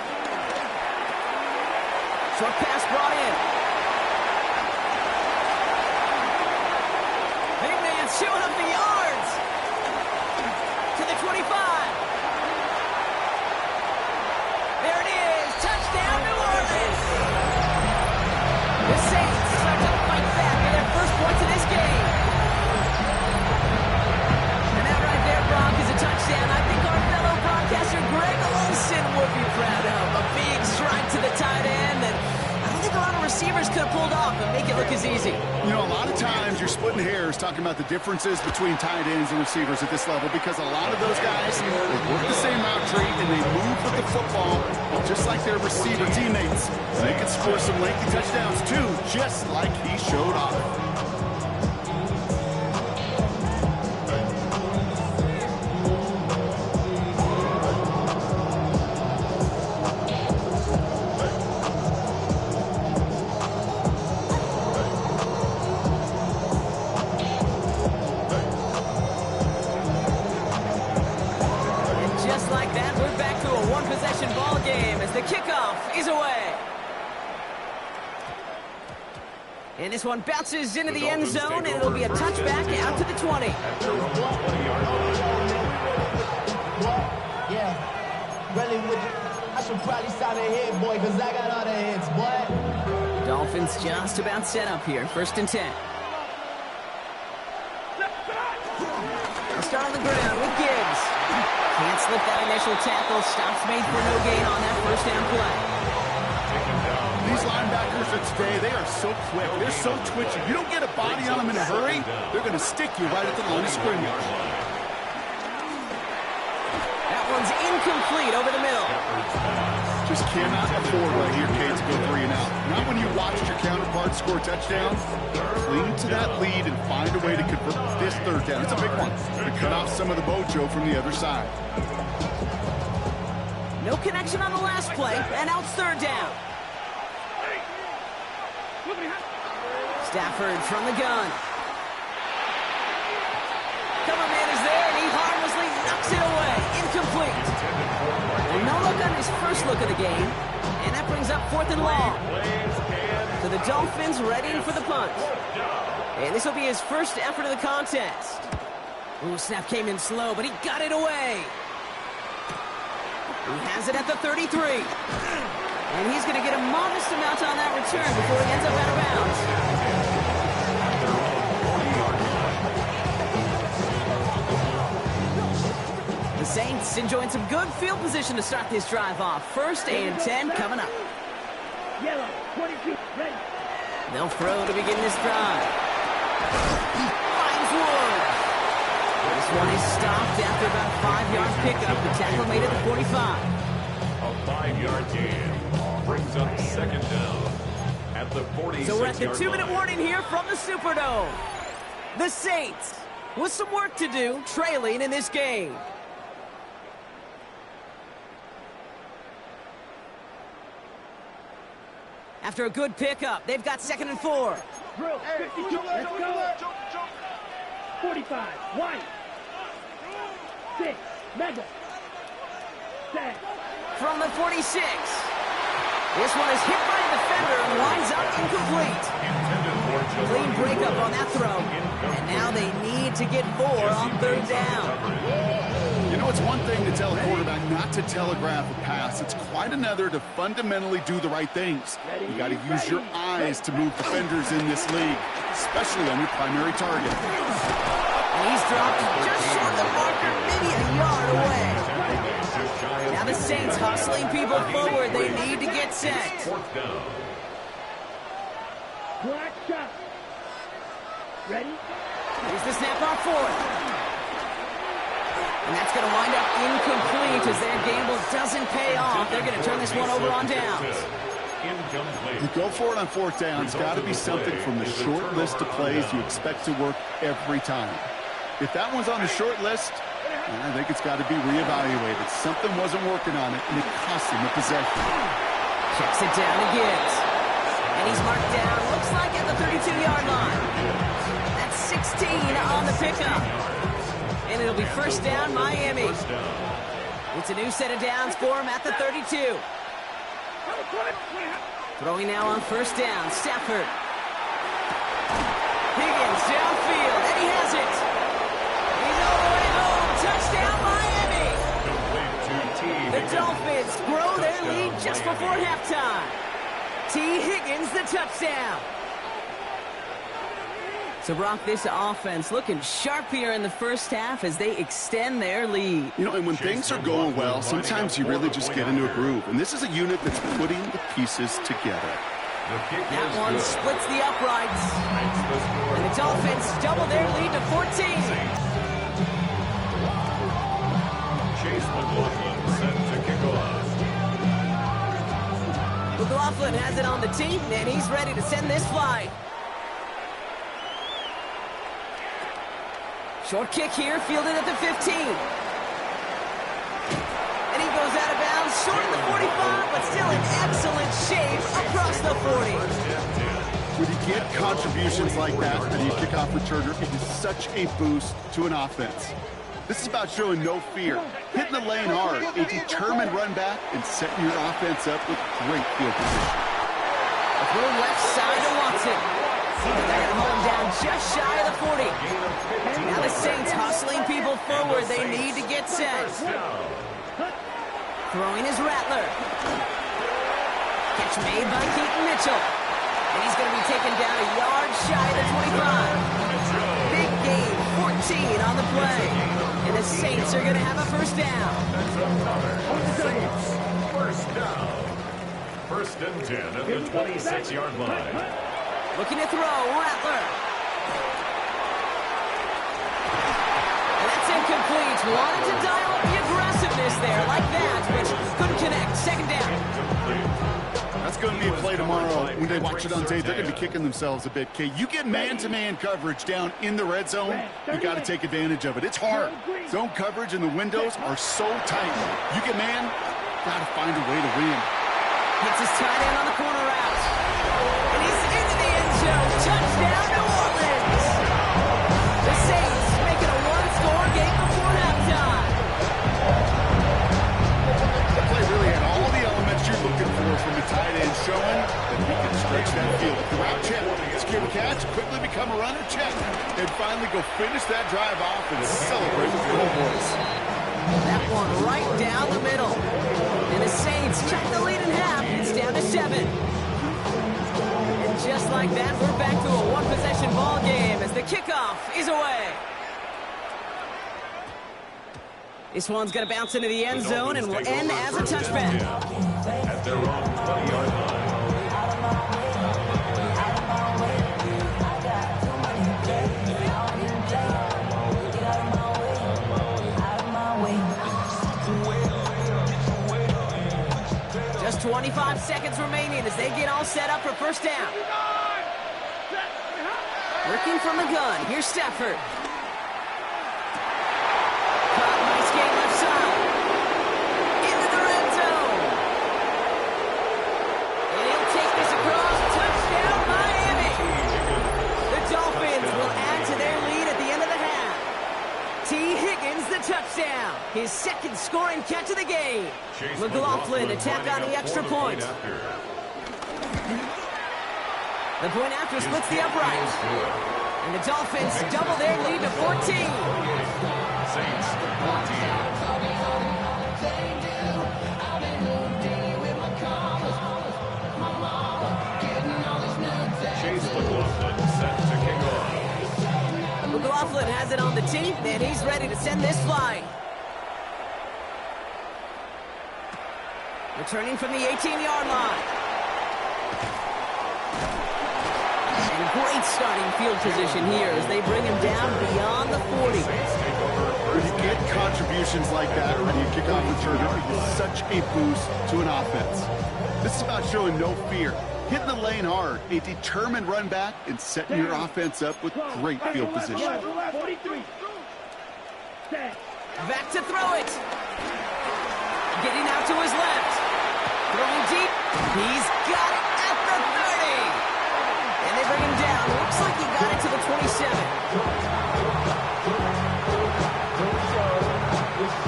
Short pass brought in. Big man showing up the yards. To the 25. There it is. Touchdown, New Orleans. The Saints start to fight back with their first points of this game. And that right there, Brock, is a touchdown. I think our fellow broadcaster Greg Olsen would be proud of. A big strike to the tight end that I don't think a lot of receivers could have pulled off and make it look as easy. You know, a lot of times you're splitting hairs talking about the differences between tight ends and receivers at this level because a lot of those guys, they work the same route tree and they move with the football just like their receiver teammates. They can score some lengthy touchdowns too, just like he showed off. And this one bounces into the end zone, and it'll be a touchback out to the 20. Yeah, really, I should probably sign a hit, boy, because I got all the hits, boy. Dolphins just about set up here. 1st and 10. They'll start on the ground with Gibbs. Can't slip that initial tackle. Stops made for no gain on that 1st down play. These linebackers of today, they are so quick. They're so twitchy. You don't get a body on them in a hurry, they're going to stick you right at the line of scrimmage. That one's incomplete over the middle. Just cannot afford right here, Cant, to go 3 and out. Not when you watched your counterpart score a touchdown. Cling to that lead and find a way to convert this 3rd down. It's a big one to cut off some of the mojo from the other side. No connection on the last play, and now it's 3rd down. Stafford from the gun. Cover man is there, and he harmlessly knocks it away. Incomplete. And no look on his first look of the game, and that brings up 4th and long. So the Dolphins readying for the punt. And this will be his first effort of the contest. Ooh, snap came in slow, but he got it away. He has it at the 33. And he's going to get a modest amount on that return before he ends up out of bounds. The Saints enjoying some good field position to start this drive off. 1st and 10 coming up. Yellow, 22, ready. They'll throw to begin this drive. Finds Wood. This one is stopped after about a 5-yard pickup. The tackle made it to 45. A 5-yard gain brings up 2nd down at the 46-yard line. So we're at the 2-minute warning here from the Superdome. The Saints with some work to do, trailing in this game. After a good pickup, they've got 2nd and 4. Drill, 52, let's go. 45, white. 6, mega. 7. From the 46. This one is hit by a defender and winds up incomplete. Clean breakup on that throw. And now they need to get 4 on 3rd down. You know, it's one thing to tell a quarterback not to telegraph a pass. It's quite another to fundamentally do the right things. You got to use your eyes to move defenders in this league, especially on your primary target. And he's dropped just short of the marker, maybe a yard away. Now the Saints hustling people forward. They need to get set. Black shot. Ready? Here's the snap on 4th. And that's going to wind up incomplete as their gamble doesn't pay off. They're going to turn this one over on downs. You go for it on 4th down. It's got to be something from the short list of plays you expect to work every time. If that one's on the short list, I think it's got to be reevaluated. Something wasn't working on it, and it cost him the possession. Checks it down to Gibbs. And he's marked down, looks like at the 32-yard line. That's 16 on the pickup. And it'll be 1st down, Miami. It's a new set of downs for him at the 32. Throwing now on 1st down, Stafford. Higgins downfield, and he has it. He's all the way home. Touchdown, Miami. The Dolphins grow their lead just before halftime. T. Higgins, the touchdown. So, Brock, this offense looking sharp here in the 1st half as they extend their lead. You know, and when things are going well, sometimes you really just get into a groove. And this is a unit that's putting the pieces together. That one splits the uprights. And the Dolphins double their lead to 14. Chase McLaughlin set to kick off. McLaughlin has it on the team, and he's ready to send this flight. Short kick here, fielded at the 15. And he goes out of bounds, short of the 45, but still in excellent shape across the 40. When you get contributions like that and you kickoff returner, it is such a boost to an offense. This is about showing no fear, hitting the lane hard, a determined run back, and setting your offense up with great field position. A throw left side to Watson. just shy of the 40. Now the Saints hustling people forward. They need to get set. Throwing his Rattler. Catch made by Keaton Mitchell. And he's going to be taken down a yard shy of the 25. Big gain, 14 on the play. And the Saints are going to have a first down. Saints, first down. First and 10 at the 26-yard line. Looking to throw, Rattler. And that's incomplete. Wanted to dial up the aggressiveness there like that, but couldn't connect. Second down. That's going to be a play tomorrow. When they watch it on tape, they're going to be kicking themselves a bit. Okay, you get man-to-man coverage down in the red zone, you got to take advantage of it. It's hard. Zone coverage and the windows are so tight. You get man, got to find a way to win. Hits his tight end on the corner route. And he's into the end zone. Touchdown, New Orleans. The Saints make it a one-score game before halftime. The play really had all the elements you're looking for from a tight end, showing that he can stretch that field. The route check, secure the catch, quickly become a runner, check, and finally go finish that drive off and celebrate with the old boys. That one right down the middle. And the Saints check the lead in half. It's down to 7. And just like that, we're back to a one-possession ball game as the kickoff is away. This one's going to bounce into the end zone and will end as a touchback. At their own 20-yard line. Just 25 seconds remaining as they get all set up for first down. Working from the gun, here's Stafford. Caught, nice game left side. Into the red zone. And he'll take this across. Touchdown, Miami. The Dolphins will add to their lead at the end of the half. T. Higgins, the touchdown. His second scoring catch of the game. McLaughlin attack on the extra point. The point after splits the upright. And the Dolphins double their lead to 14. Saints 14. Chase McLaughlin set to kick off. McLaughlin has it on the tee, and he's ready to send this flying. Returning from the 18-yard line. And great starting field position here as they bring him down beyond the 40. When you get contributions like that when you kick off return, it is such a boost to an offense. This is about showing no fear, hitting the lane hard, a determined run back, and setting your offense up with great field position. Back to throw it. Getting out to his left. Throwing deep. He's got it at the 30. And they bring him down. Looks like he got it to the 27.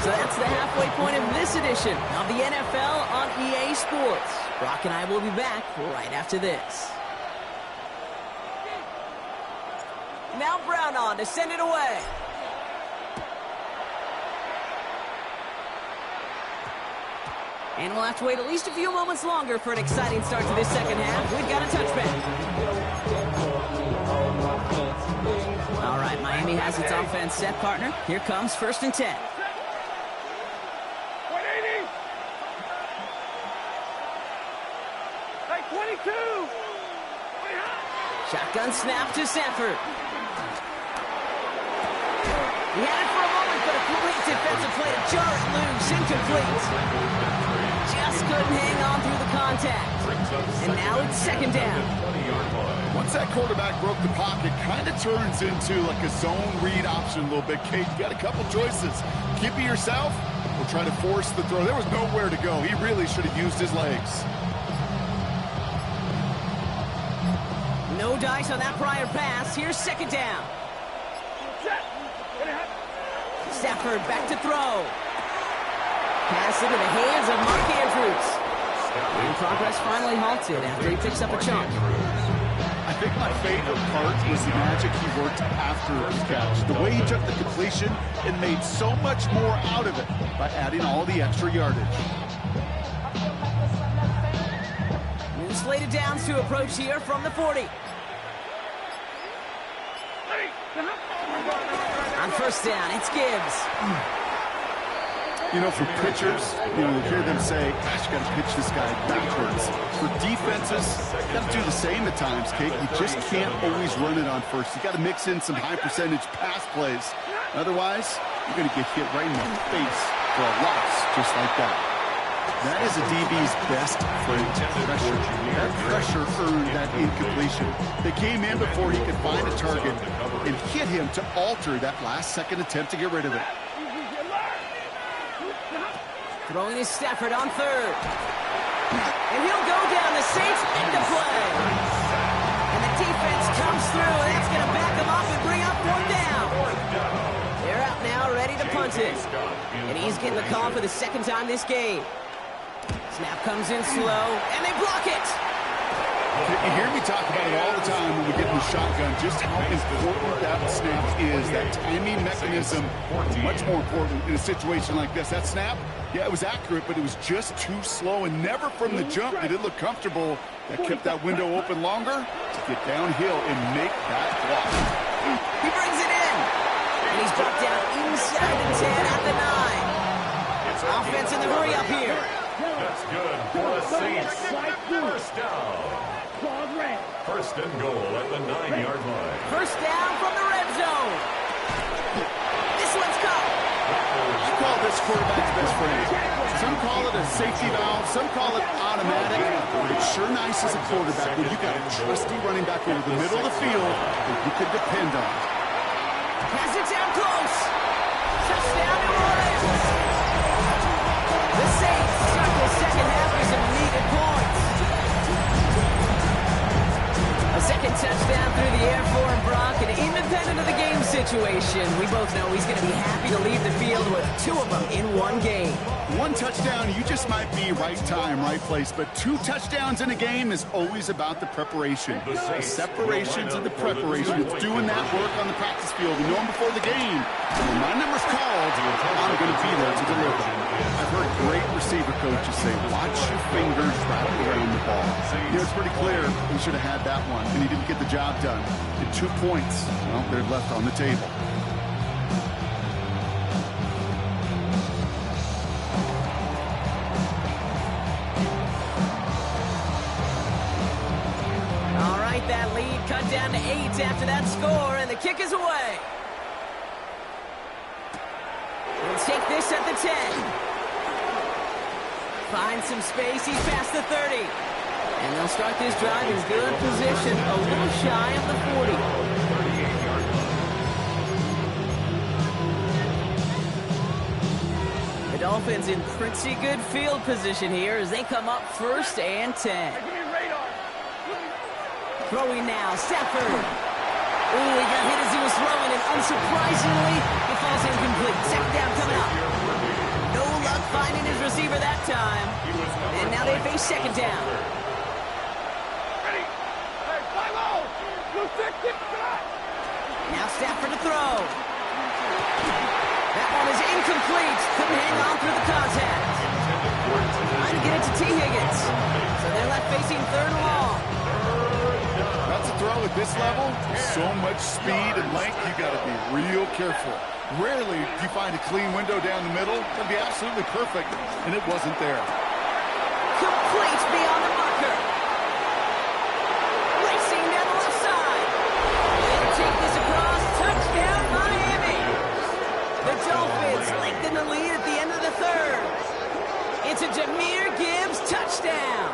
So that's the halfway point of this edition of the NFL on EA Sports. Brock and I will be back right after this. Now Brown on to send it away. And we'll have to wait at least a few moments longer for an exciting start to this second half. We've got a touchback. All right, Miami has its offense set, partner. Here comes first and 10. 180. Like 22. Shotgun snap to Stafford. He had it for a moment, but a complete defensive play to jar it loose. Incomplete. Just couldn't hang on through the contact. And now it's second down. Once that quarterback broke the pocket, kind of turns into like a zone read option a little bit. Kate, you got a couple choices. Keep it yourself or try to force the throw. There was nowhere to go. He really should have used his legs. No dice on that prior pass. Here's second down. Stafford back to throw. Pass into the hands of Mark Andrews. And progress finally halted after he picks up a chunk. I think my favorite part was the magic he worked after his catch. The way he took the completion and made so much more out of it by adding all the extra yardage. New slated downs to approach here from the 40. On first down, it's Gibbs. You know, for pitchers, you hear them say, gosh, you got to pitch this guy backwards. For defenses, you got to do the same at times, Kate. You just can't always run it on first. You got to mix in some high-percentage pass plays. Otherwise, you're going to get hit right in the face for a loss just like that. That is a DB's best friend, pressure. That pressure earned that incompletion. They came in before he could find a target and hit him to alter that last-second attempt to get rid of it. Throwing is Stafford on third. And he'll go down. The Saints make the play. And the defense comes through. That's going to back them up and bring up fourth down. They're out now, ready to punt it. And he's getting the call for the second time this game. Snap comes in slow, and they block it. You hear me talk about it all the time when we get in the shotgun, just how important that snap is. That timing mechanism is much more important in a situation like this. That snap, yeah, it was accurate, but it was just too slow, and never from the jump did it look comfortable. That kept that window open longer to get downhill and make that block. He brings it in, and he's brought down inside the 10 at the 9. Offense in the hurry up here. That's good for the Saints. First down. First and goal at the 9-yard line. First down from the red zone. This one's caught. I call this quarterback's best friend. Some call it a safety valve, some call it automatic, but it's sure nice as a quarterback when you got a trusty running back over the middle of the field that you can depend on. Has it down close. Touchdown, New Orleans. The Saints start the second half with some needed points. A second touchdown through the air for him, Brock, and independent of the game situation, we both know he's going to be happy to leave the field with two of them in one game. One touchdown, you just might be right time, right place, but two touchdowns in a game is always about the preparation. The separation to the preparation. It's doing that work on the practice field and knowing before the game. When my number's called, I'm going to be there to deliver. I've heard great receiver coaches say, watch your fingers wrap around the ball. You know, it's pretty clear he should have had that one, and he didn't get the job done. And 2 points, well, they're left on the table. That lead cut down to 8 after that score, and the kick is away. We'll take this at the 10. Find some space, he's past the 30. And they'll start this drive in good position, a little shy of the 40. The Dolphins in pretty good field position here as they come up first and 10. Throwing now, Stafford. Ooh, he got hit as he was throwing, and unsurprisingly, it falls incomplete. Second down coming up. No luck finding his receiver that time. And now they face second down. Ready? Hey, fly low! You thick, keep it back! Now Stafford to throw. That one is incomplete. Couldn't hang on through the contact. Trying to get it to T. Higgins. So they're left facing third and long. That's a throw at this level. So much speed and length, you got to be real careful. Rarely do you find a clean window down the middle. It'll be absolutely perfect, and it wasn't there. Complete beyond the marker. Racing down the left side. They'll take this across. Touchdown, Miami. The Dolphins lengthen the lead at the end of the third. It's a Jahmyr Gibbs touchdown.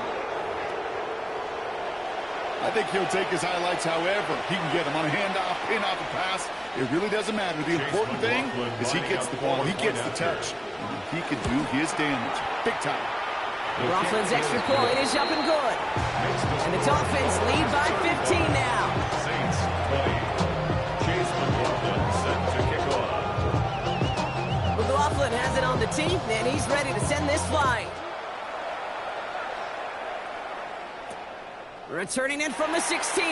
I think he'll take his highlights however he can get them on a handoff, pin off a pass. It really doesn't matter. The important thing is he gets the ball, he gets the touch, and he can do his damage. Big time. Roethlin's extra point is up and good. And the Dolphins lead by 15 now. Saints 20. Chase McLaughlin set to kick off. McLaughlin has it on the tee, and he's ready to send this flying. Returning in from the 16.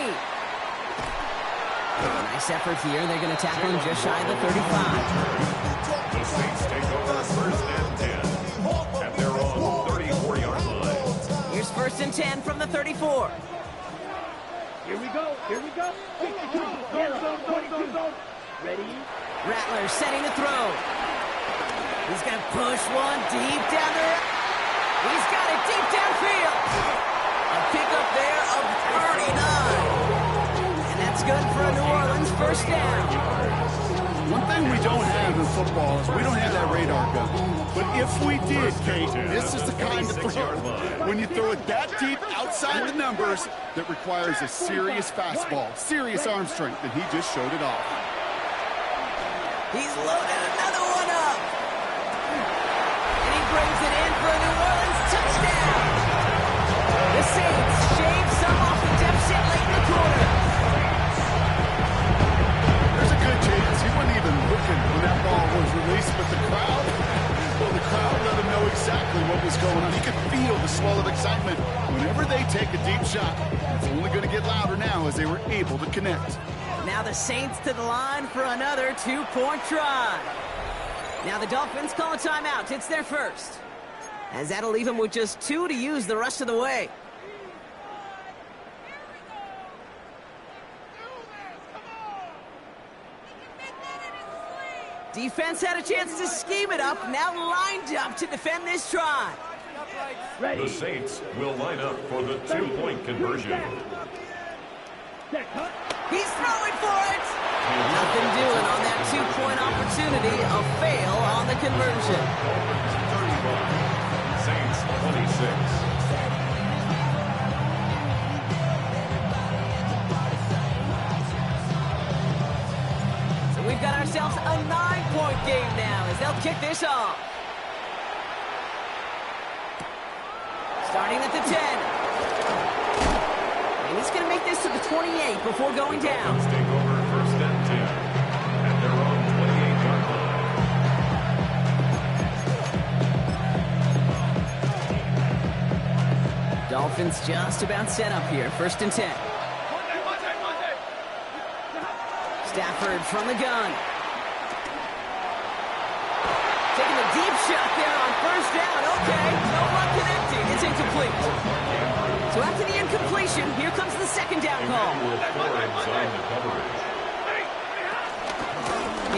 Nice effort here. They're going to tackle him just shy of the 35. The Saints take over first and 10 at their own 34-yard line. Here's first and 10 from the 34. Here we go. Here we go. Go. Ready? Rattler setting the throw. He's going to push one deep down there. He's got it deep downfield. A pickup there of 39. And that's good for a New Orleans first down. One thing we don't have in football is we don't have that radar gun. But if we did, Kate, this is the kind of throw, when you throw it that deep outside the numbers, that requires a serious fastball, serious arm strength, and he just showed it off. He's loaded another one up. And he brings it in for a New Orleans touchdown. The Saints shave some off the deficit late in the quarter. There's a good chance he wasn't even looking when that ball was released, but the crowd let him know exactly what was going on. He could feel the swell of excitement. Whenever they take a deep shot, it's only going to get louder now as they were able to connect. Now the Saints to the line for another two-point try. Now the Dolphins call a timeout. It's their first, as that'll leave them with just 2 to use the rest of the way. Defense had a chance to scheme it up, now lined up to defend this try. The Saints will line up for the two-point conversion. He's throwing for it. Nothing doing on that two-point opportunity. A fail on the conversion. Saints 26. We've got ourselves a 9-point game now as they'll kick this off. Starting at the 10. And he's going to make this to the 28 before going down. Let's take over first and 10 at their own 28-yard line. Dolphins just about set up here. First and 10. Stafford from the gun. Taking a deep shot there on first down. Okay, no one connecting. It's incomplete. So after the incompletion, here comes the second down call.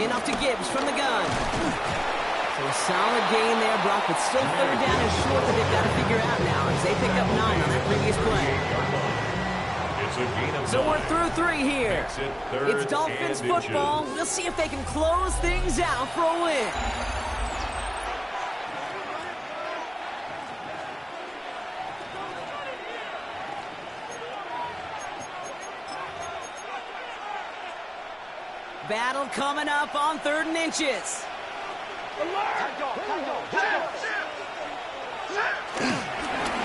In up to Gibbs from the gun. So a solid gain there, Brock, but still third down is short that they've got to figure out now as they pick up 9 on that previous play. So we're through 3 here. It's Dolphins football. We'll see if they can close things out for a win. Battle coming up on 3rd and inches.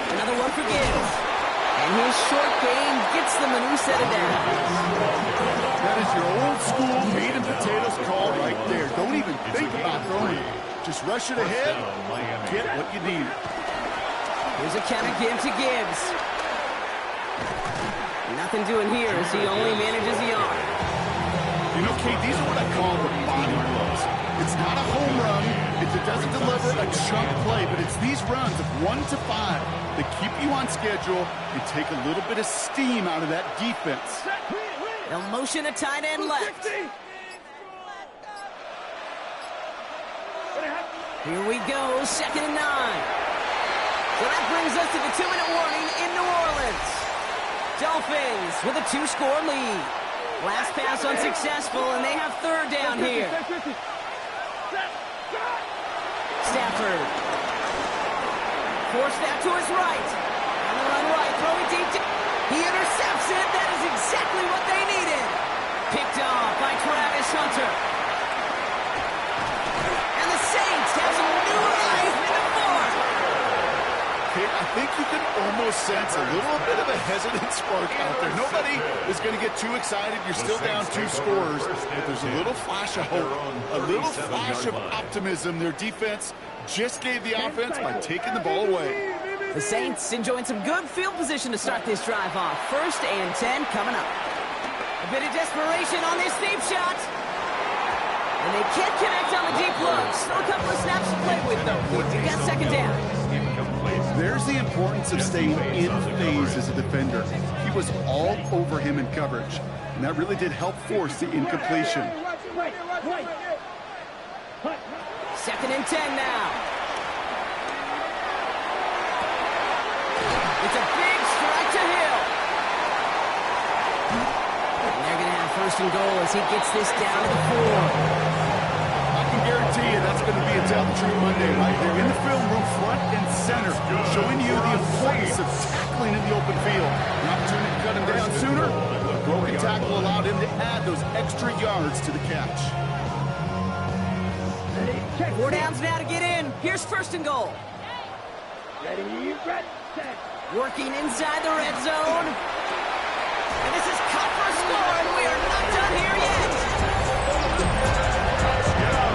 Another one for Gibbs. And his short game gets them a new set of downs. That is your old school meat and potatoes call right there. Don't even think about throwing it. Just rush it ahead, get what you need. Here's a counter give to Gibbs. Nothing doing here as he only manages the arm. You know, Kate, these are what I call the body blows. It's not a home run. It doesn't deliver a chunk play, but it's these runs of 1 to 5 that keep you on schedule and take a little bit of steam out of that defense. They'll motion a tight end left. Here we go, 2nd and 9. So that brings us to the 2-minute warning in New Orleans. Dolphins with a 2-score lead. Last pass unsuccessful, and they have 3rd down here. Stafford. Force that to his right. On the run right, throw it deep. He intercepts it. That is exactly what they needed. Picked off by Travis Hunter. And the Saints have some new life in the fourth. Okay, I think you can almost sense a little bit of a hesitant spark out there. Nobody is going to get too excited. You're still down 2 scores, but there's a little flash of hope, a little flash of optimism. Their defense just gave the offense by taking the ball away. The Saints enjoying some good field position to start this drive off. 1st and 10 coming up. A bit of desperation on this deep shot. And they can't connect on the deep look. Still a couple of snaps to play with, though. You got second down. There's the importance of staying in phase as a defender. He was all over him in coverage, and that really did help force the incompletion. Second and 10 now. It's a big strike to Hill. And they're going to have first and goal as he gets this down to the 4. I can guarantee you that's going to be a Tell the Truth Monday right there in the film room, front and center, showing you the importance of tackling in the open field. An opportunity to cut him down sooner. The broken tackle allowed him to add those extra yards to the catch. 4 downs now to get in. Here's first and goal. Ready, set. Working inside the red zone. And this is cut for a score, and we are not done here yet.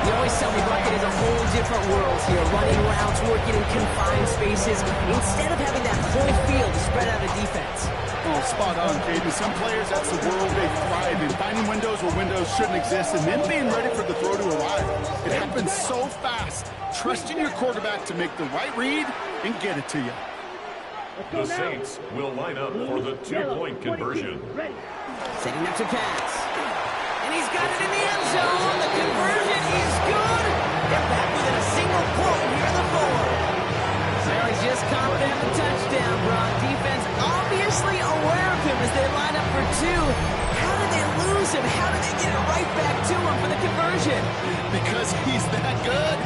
You always tell me Bucket is a whole different world here. Running routes, working in confined spaces, instead of having that whole field to spread out a defense. Oh, spot on, Caden. Some players, that's the world they thrive in. Finding windows where windows shouldn't exist, and then being ready for the throw to arrive. It happens so fast. Trusting your quarterback to make the right read and get it to you. The Saints will line up for the two-point conversion. Setting up to pass. And he's got it in the end zone. The conversion is good. They're back within a single point here in the 4. Well, he just caught them a touchdown, Brock. Defense obviously aware of him as they line up for 2. How did they lose him? How did they get it right back to him for the conversion? Because he's that good.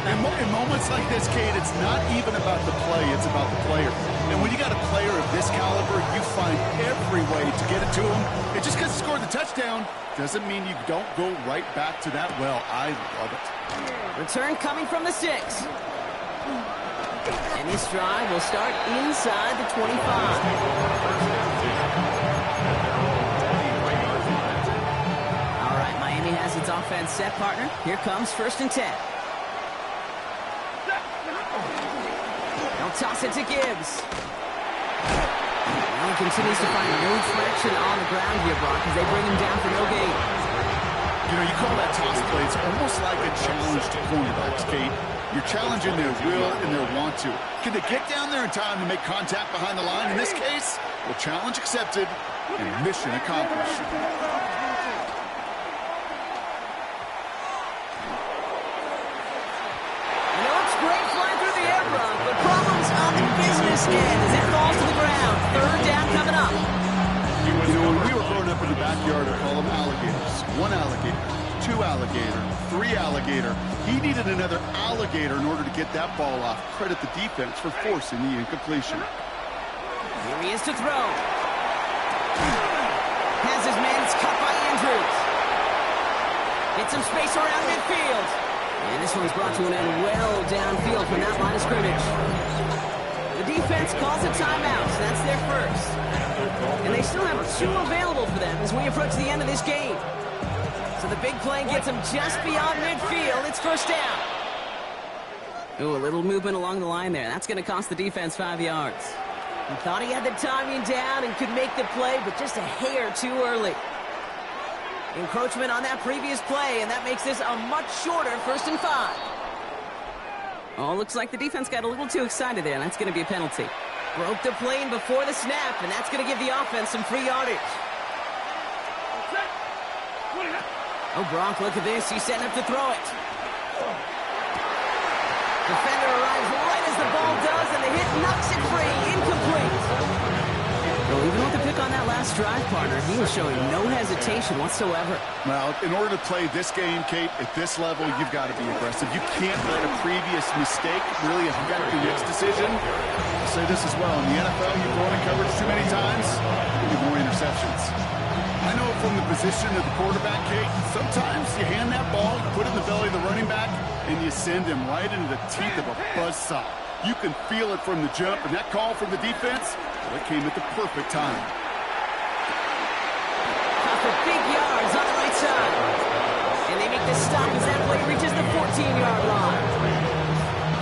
In moments like this, Kate, it's not even about the play, it's about the player. And when you got a player of this caliber, you find every way to get it to him. And just because he scored the touchdown doesn't mean you don't go right back to that well. I love it. Return coming from the 6. And this drive will start inside the 25. All right, Miami has its offense set, partner. Here comes first and 10. They'll toss it to Gibbs. Well, he continues to find no traction on the ground here, Brock, as they bring him down for no gain. You know, you call that toss play. It's almost like a challenge to cornerbacks, Kate. You're challenging their will and their want to. Can they get down there in time to make contact behind the line? In this case, well, challenge accepted and mission accomplished. And it looks great flying through the air, Brock, but problems on the business end as it falls to the ground. Third down coming up. You know, when we were growing up in the backyard, I call them alligators. 1 alligator, 2 alligator, 3 alligator. He needed another alligator in order to get that ball off. Credit the defense for forcing the incompletion. Here he is to throw. Has his man, it's cut by Andrews. Get some space around midfield. And this one's brought to an end well downfield from that line of scrimmage. The defense calls a timeout, so that's their first. And they still have 2 available for them as we approach the end of this game. So the big play gets him just beyond midfield. It's first down. Ooh, a little movement along the line there. That's going to cost the defense 5 yards. He thought he had the timing down and could make the play, but just a hair too early. Encroachment on that previous play, and that makes this a much shorter first and 5. Oh, looks like the defense got a little too excited there, and that's going to be a penalty. Broke the plane before the snap, and that's going to give the offense some free yardage. Oh, Brock, look at this. He's setting up to throw it. Defender arrives right as the ball does, and the hit knocks it free. Incomplete. Well, even with the pick on that last drive, partner, he was showing no hesitation whatsoever. Well, in order to play this game, Kate, at this level, you've got to be aggressive. You can't let a previous mistake really affect your next decision. I'll say this as well. In the NFL, you throw in coverage too many times, you get more interceptions. I know from the position of the quarterback, Kate, sometimes you hand that ball, you put it in the belly of the running back, and you send him right into the teeth of a buzzsaw. You can feel it from the jump, and that call from the defense, well, it came at the perfect time. Caught for big yards on the right side. And they make the stop as that play reaches the 14-yard line.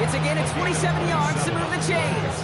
It's again at 27 yards to move the chains.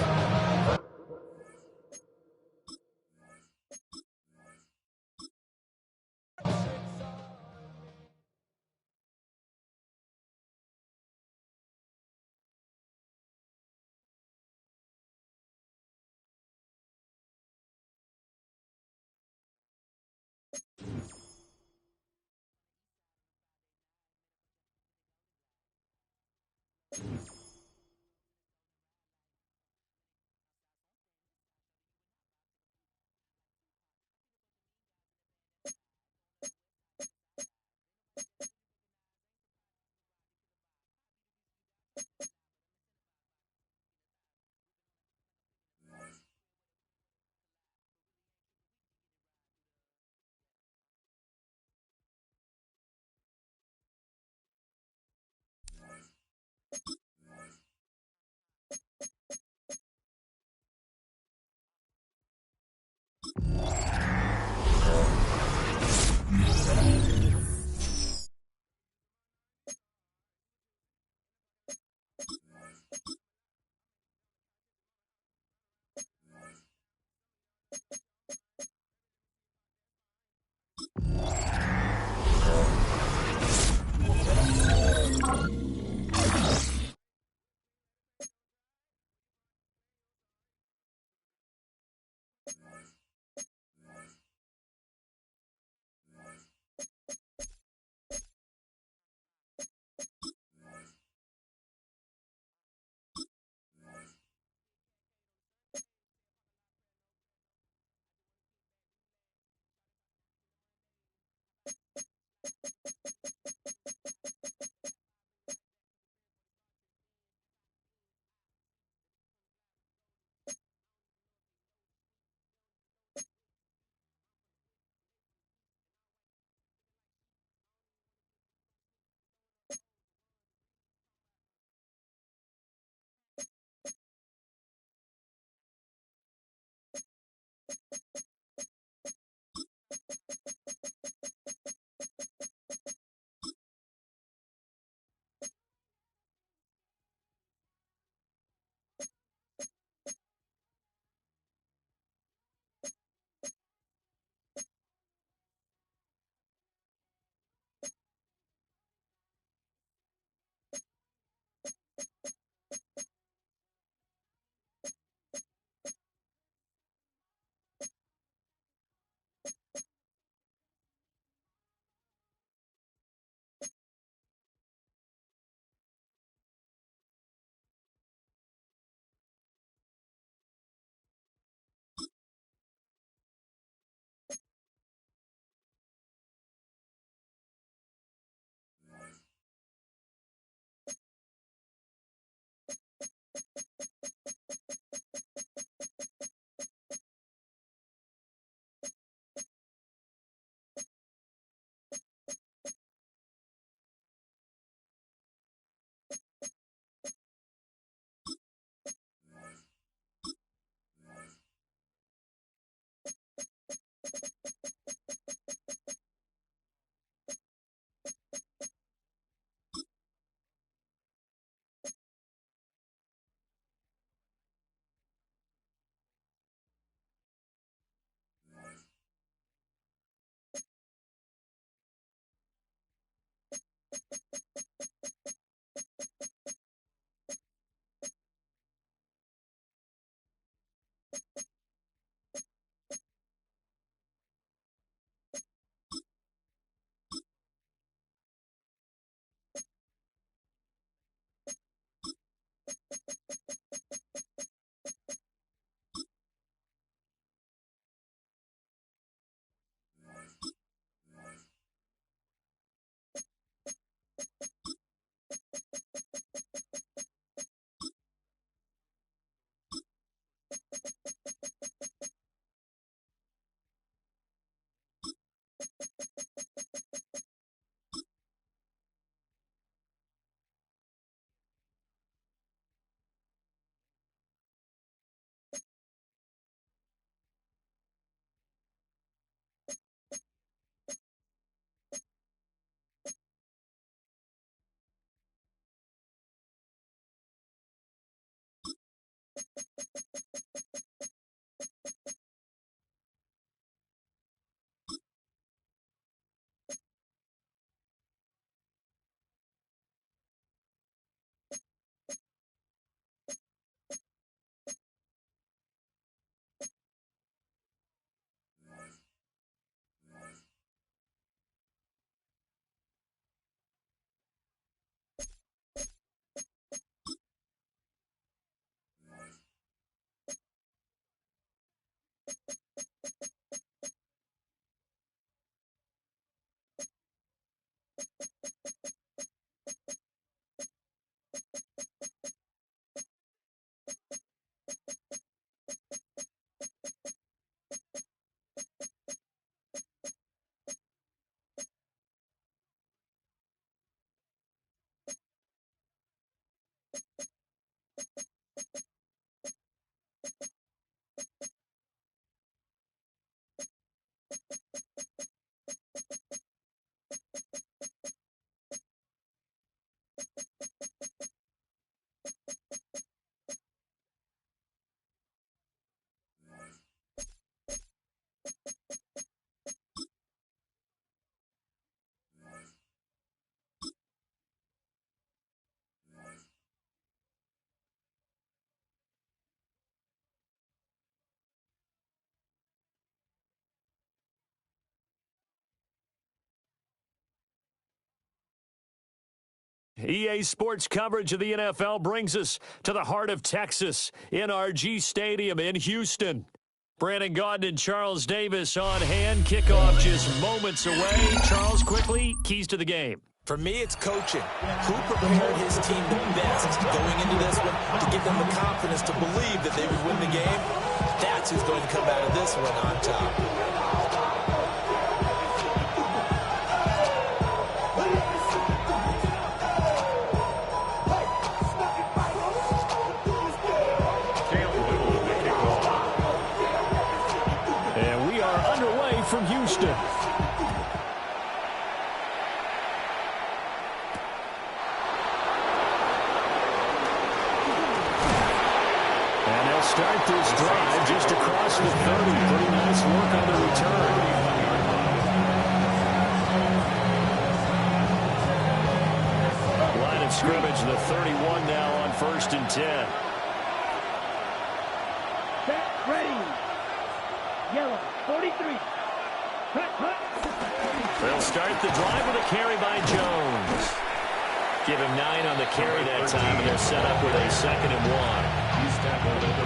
EA Sports coverage of the NFL brings us to the heart of Texas, NRG Stadium in Houston. Brandon Gaudin and Charles Davis on hand. Kickoff just moments away. Charles, quickly, keys to the game. For me, it's coaching. Who prepared his team the best going into this one to give them the confidence to believe that they would win the game? That's who's going to come out of this one on top. From Houston. And they'll start this drive just across the 30. Pretty nice work on the return. Line of scrimmage, the 31 now on 1st and 10. Set, ready. Yellow, 43. They'll start the drive with a carry by Jones. Give him 9 on the carry that time, and they're set up with a 2nd and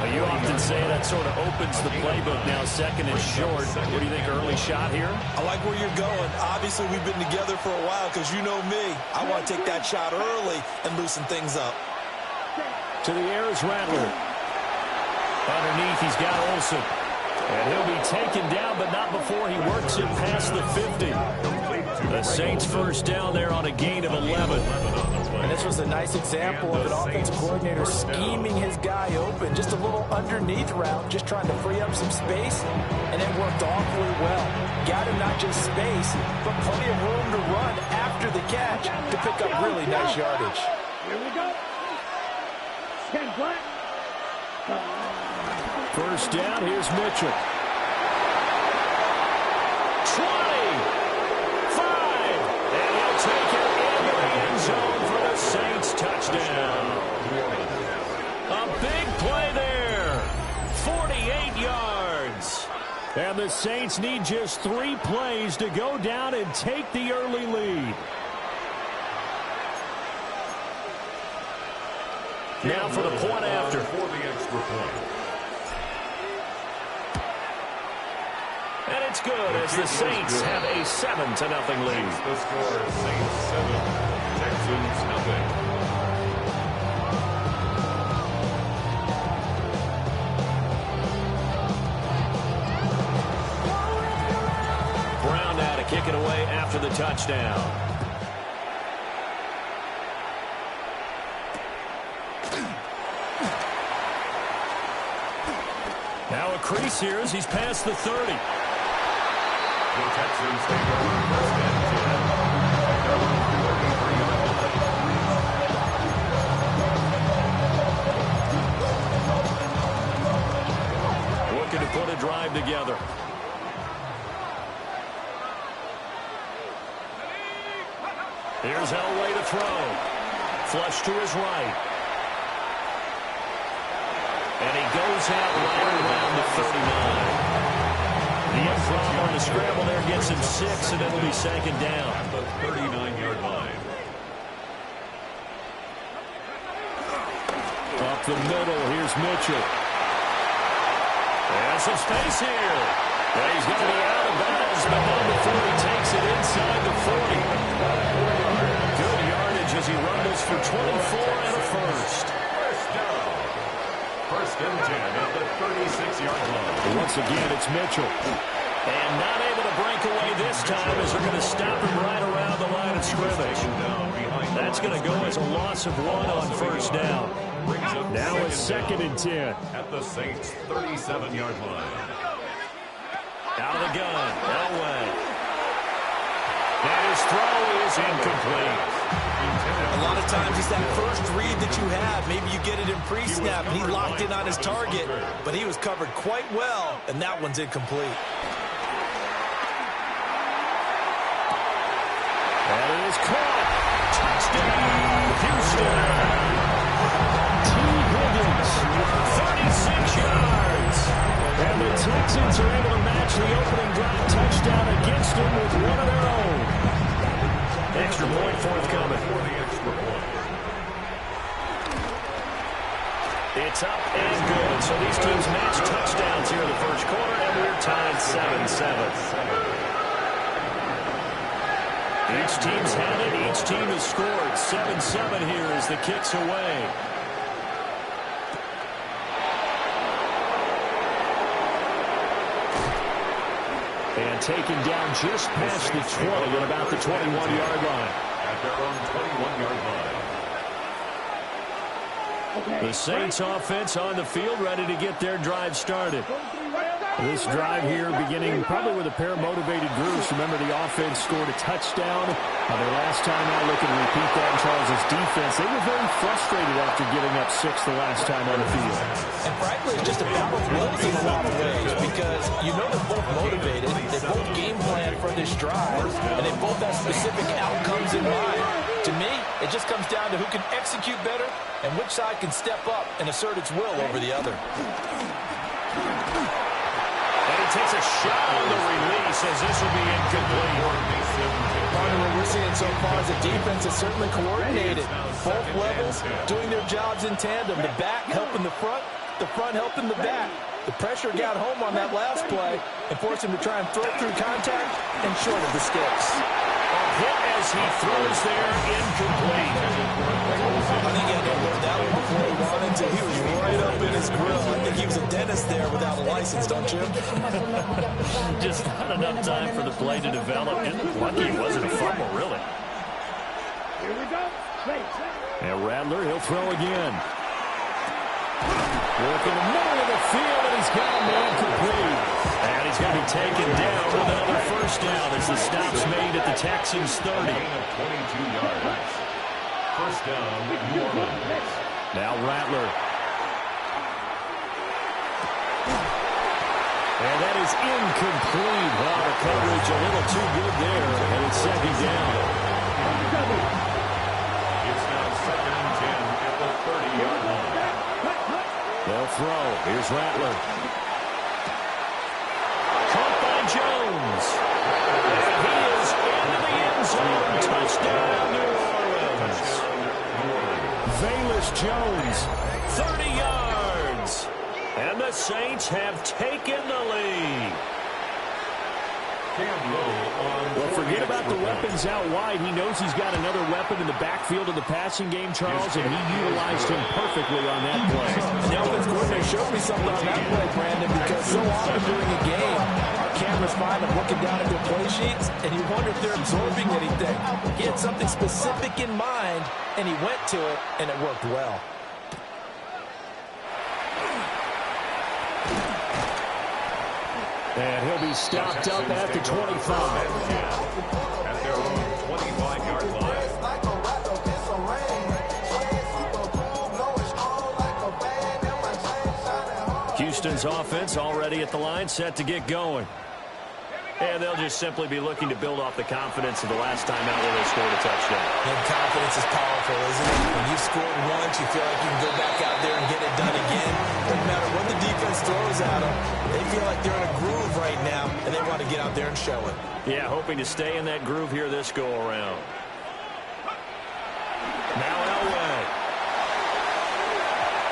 1. You often say that sort of opens the playbook now, 2nd and short. What do you think, early shot here? I like where you're going. Obviously, we've been together for a while because you know me. I want to take that shot early and loosen things up. To the air is Rattler. Underneath, he's got Olsen. And he'll be taken down, but not before he works it past the 50. The Saints first down there on a gain of 11. And this was a nice example of an offensive coordinator scheming his guy open. Just a little underneath route, just trying to free up some space, and it worked awfully well. Got him not just space, but plenty of room to run after the catch to pick up really nice yardage. Here we go. 10 black. First down, here's Mitchell. 20, 5, and he'll take it into the end zone for the Saints touchdown. A big play there, 48 yards. And the Saints need just 3 plays to go down and take the early lead. Now for the point after. For the extra point. And it's good as the Saints have a 7-0 lead. The score is Saints 7, Texans nothing. Brown now to kick it away after the touchdown. Now a crease here as he's past the 30. The Texans take over 1st and 10. Looking to put a drive together. Here's Elway to throw. Flush to his right. And he goes out right around the 39. The improv on the scramble there gets him 6, and it'll be 2nd down. At the 39-yard line. Up the middle, here's Mitchell. And some space here. Well, he's going to be out of bounds, but not before he takes it inside the 40. Mitchell. And not able to break away this time as they're going to stop him right around the line of scrimmage. That's going to go as a loss of 1 on first down. Now it's 2nd and 10. At the Saints' 37-yard line. Out of the gun, Elway. And his throw is incomplete. A lot of times it's that first read that you have. Maybe you get it in pre-snap and he locked in on his target, but he was covered quite well, and that one's incomplete. And it is caught. Touchdown, Houston. T. Higgins, 36 yards. And the Texans are able to match the opening drive touchdown against them with one of their own. Extra point forthcoming. For the extra point. It's up and good. So these teams match touchdowns here in the first quarter, and we're tied 7-7. Each team's had it. Each team has scored. 7-7 here as the kick's away. And taken down just past the 20 at about the 21-yard line. At their own 21-yard line. The Saints offense on the field, ready to get their drive started. This drive here beginning probably with a pair of motivated groups. Remember, the offense scored a touchdown. Their last time out, looking to repeat that in Charles' defense. They were very frustrated after giving up 6 the last time on the field. And frankly, it's just a battle of wills in a lot of ways because you know they're both motivated. They both game plan for this drive, and they both have specific outcomes in mind. To me, it just comes down to who can execute better and which side can step up and assert its will over the other. And he takes a shot on the release as this will be incomplete. Part of what we're seeing so far is the defense is certainly coordinated. Both levels doing their jobs in tandem. The back helping the front helping the back. The pressure got home on that last play and forced him to try and throw through contact and short of the sticks. Hit as he throws there, incomplete. I think he had to learn that one before he wanted to. He was right up in his grill. I think he was a dentist there without a license, don't you? Just not enough time for the play to develop. Just lucky it wasn't a fumble, really. Here we go. And Rattler, he'll throw again. Working the middle of the field, and he's got him incomplete. And he's going to be taken down with another first down as the stop's made at the Texans' 30. Gain of 22 yards. First down, New Orleans. Now Rattler. And that is incomplete. Well, the coverage a little too good there, and it's second down. It's now 2nd and 10 at the 30-yard line. They'll throw. Here's Rattler. Caught by Jones. And he is into the end zone. Touchdown, New Orleans. Velus Jones, 30 yards. And the Saints have taken the lead. Well, forget about the weapons out wide. He knows he's got another weapon in the backfield of the passing game, Charles, and he utilized him perfectly on that play. And the offense coordinator showed me something on that play, Brandon, because so often during a game, our cameras find them looking down at their play sheets, and you wonder if they're absorbing anything. He had something specific in mind, and he went to it, and it worked well. And he'll be stopped up at the 25. At their own 25-yard line. Houston's offense already at the line, set to get going. And they'll just simply be looking to build off the confidence of the last time out where they scored a touchdown. And confidence is powerful, isn't it? When you've scored once, you feel like you can go back out there and get it done again. Doesn't matter what the defense throws at them. They feel like they're in a groove right now, and they want to get out there and show it. Yeah, hoping to stay in that groove here this go-around. Now Elway.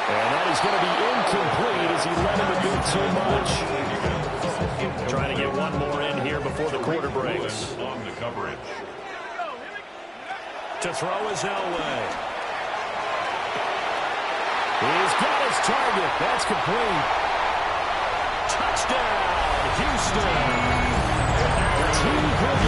And that is going to be incomplete as he let him a bit too much. Trying to get one more in here before the quarter breaks. On the coverage. To throw is Elway. He's got his target. That's complete. Touchdown, Houston. Two good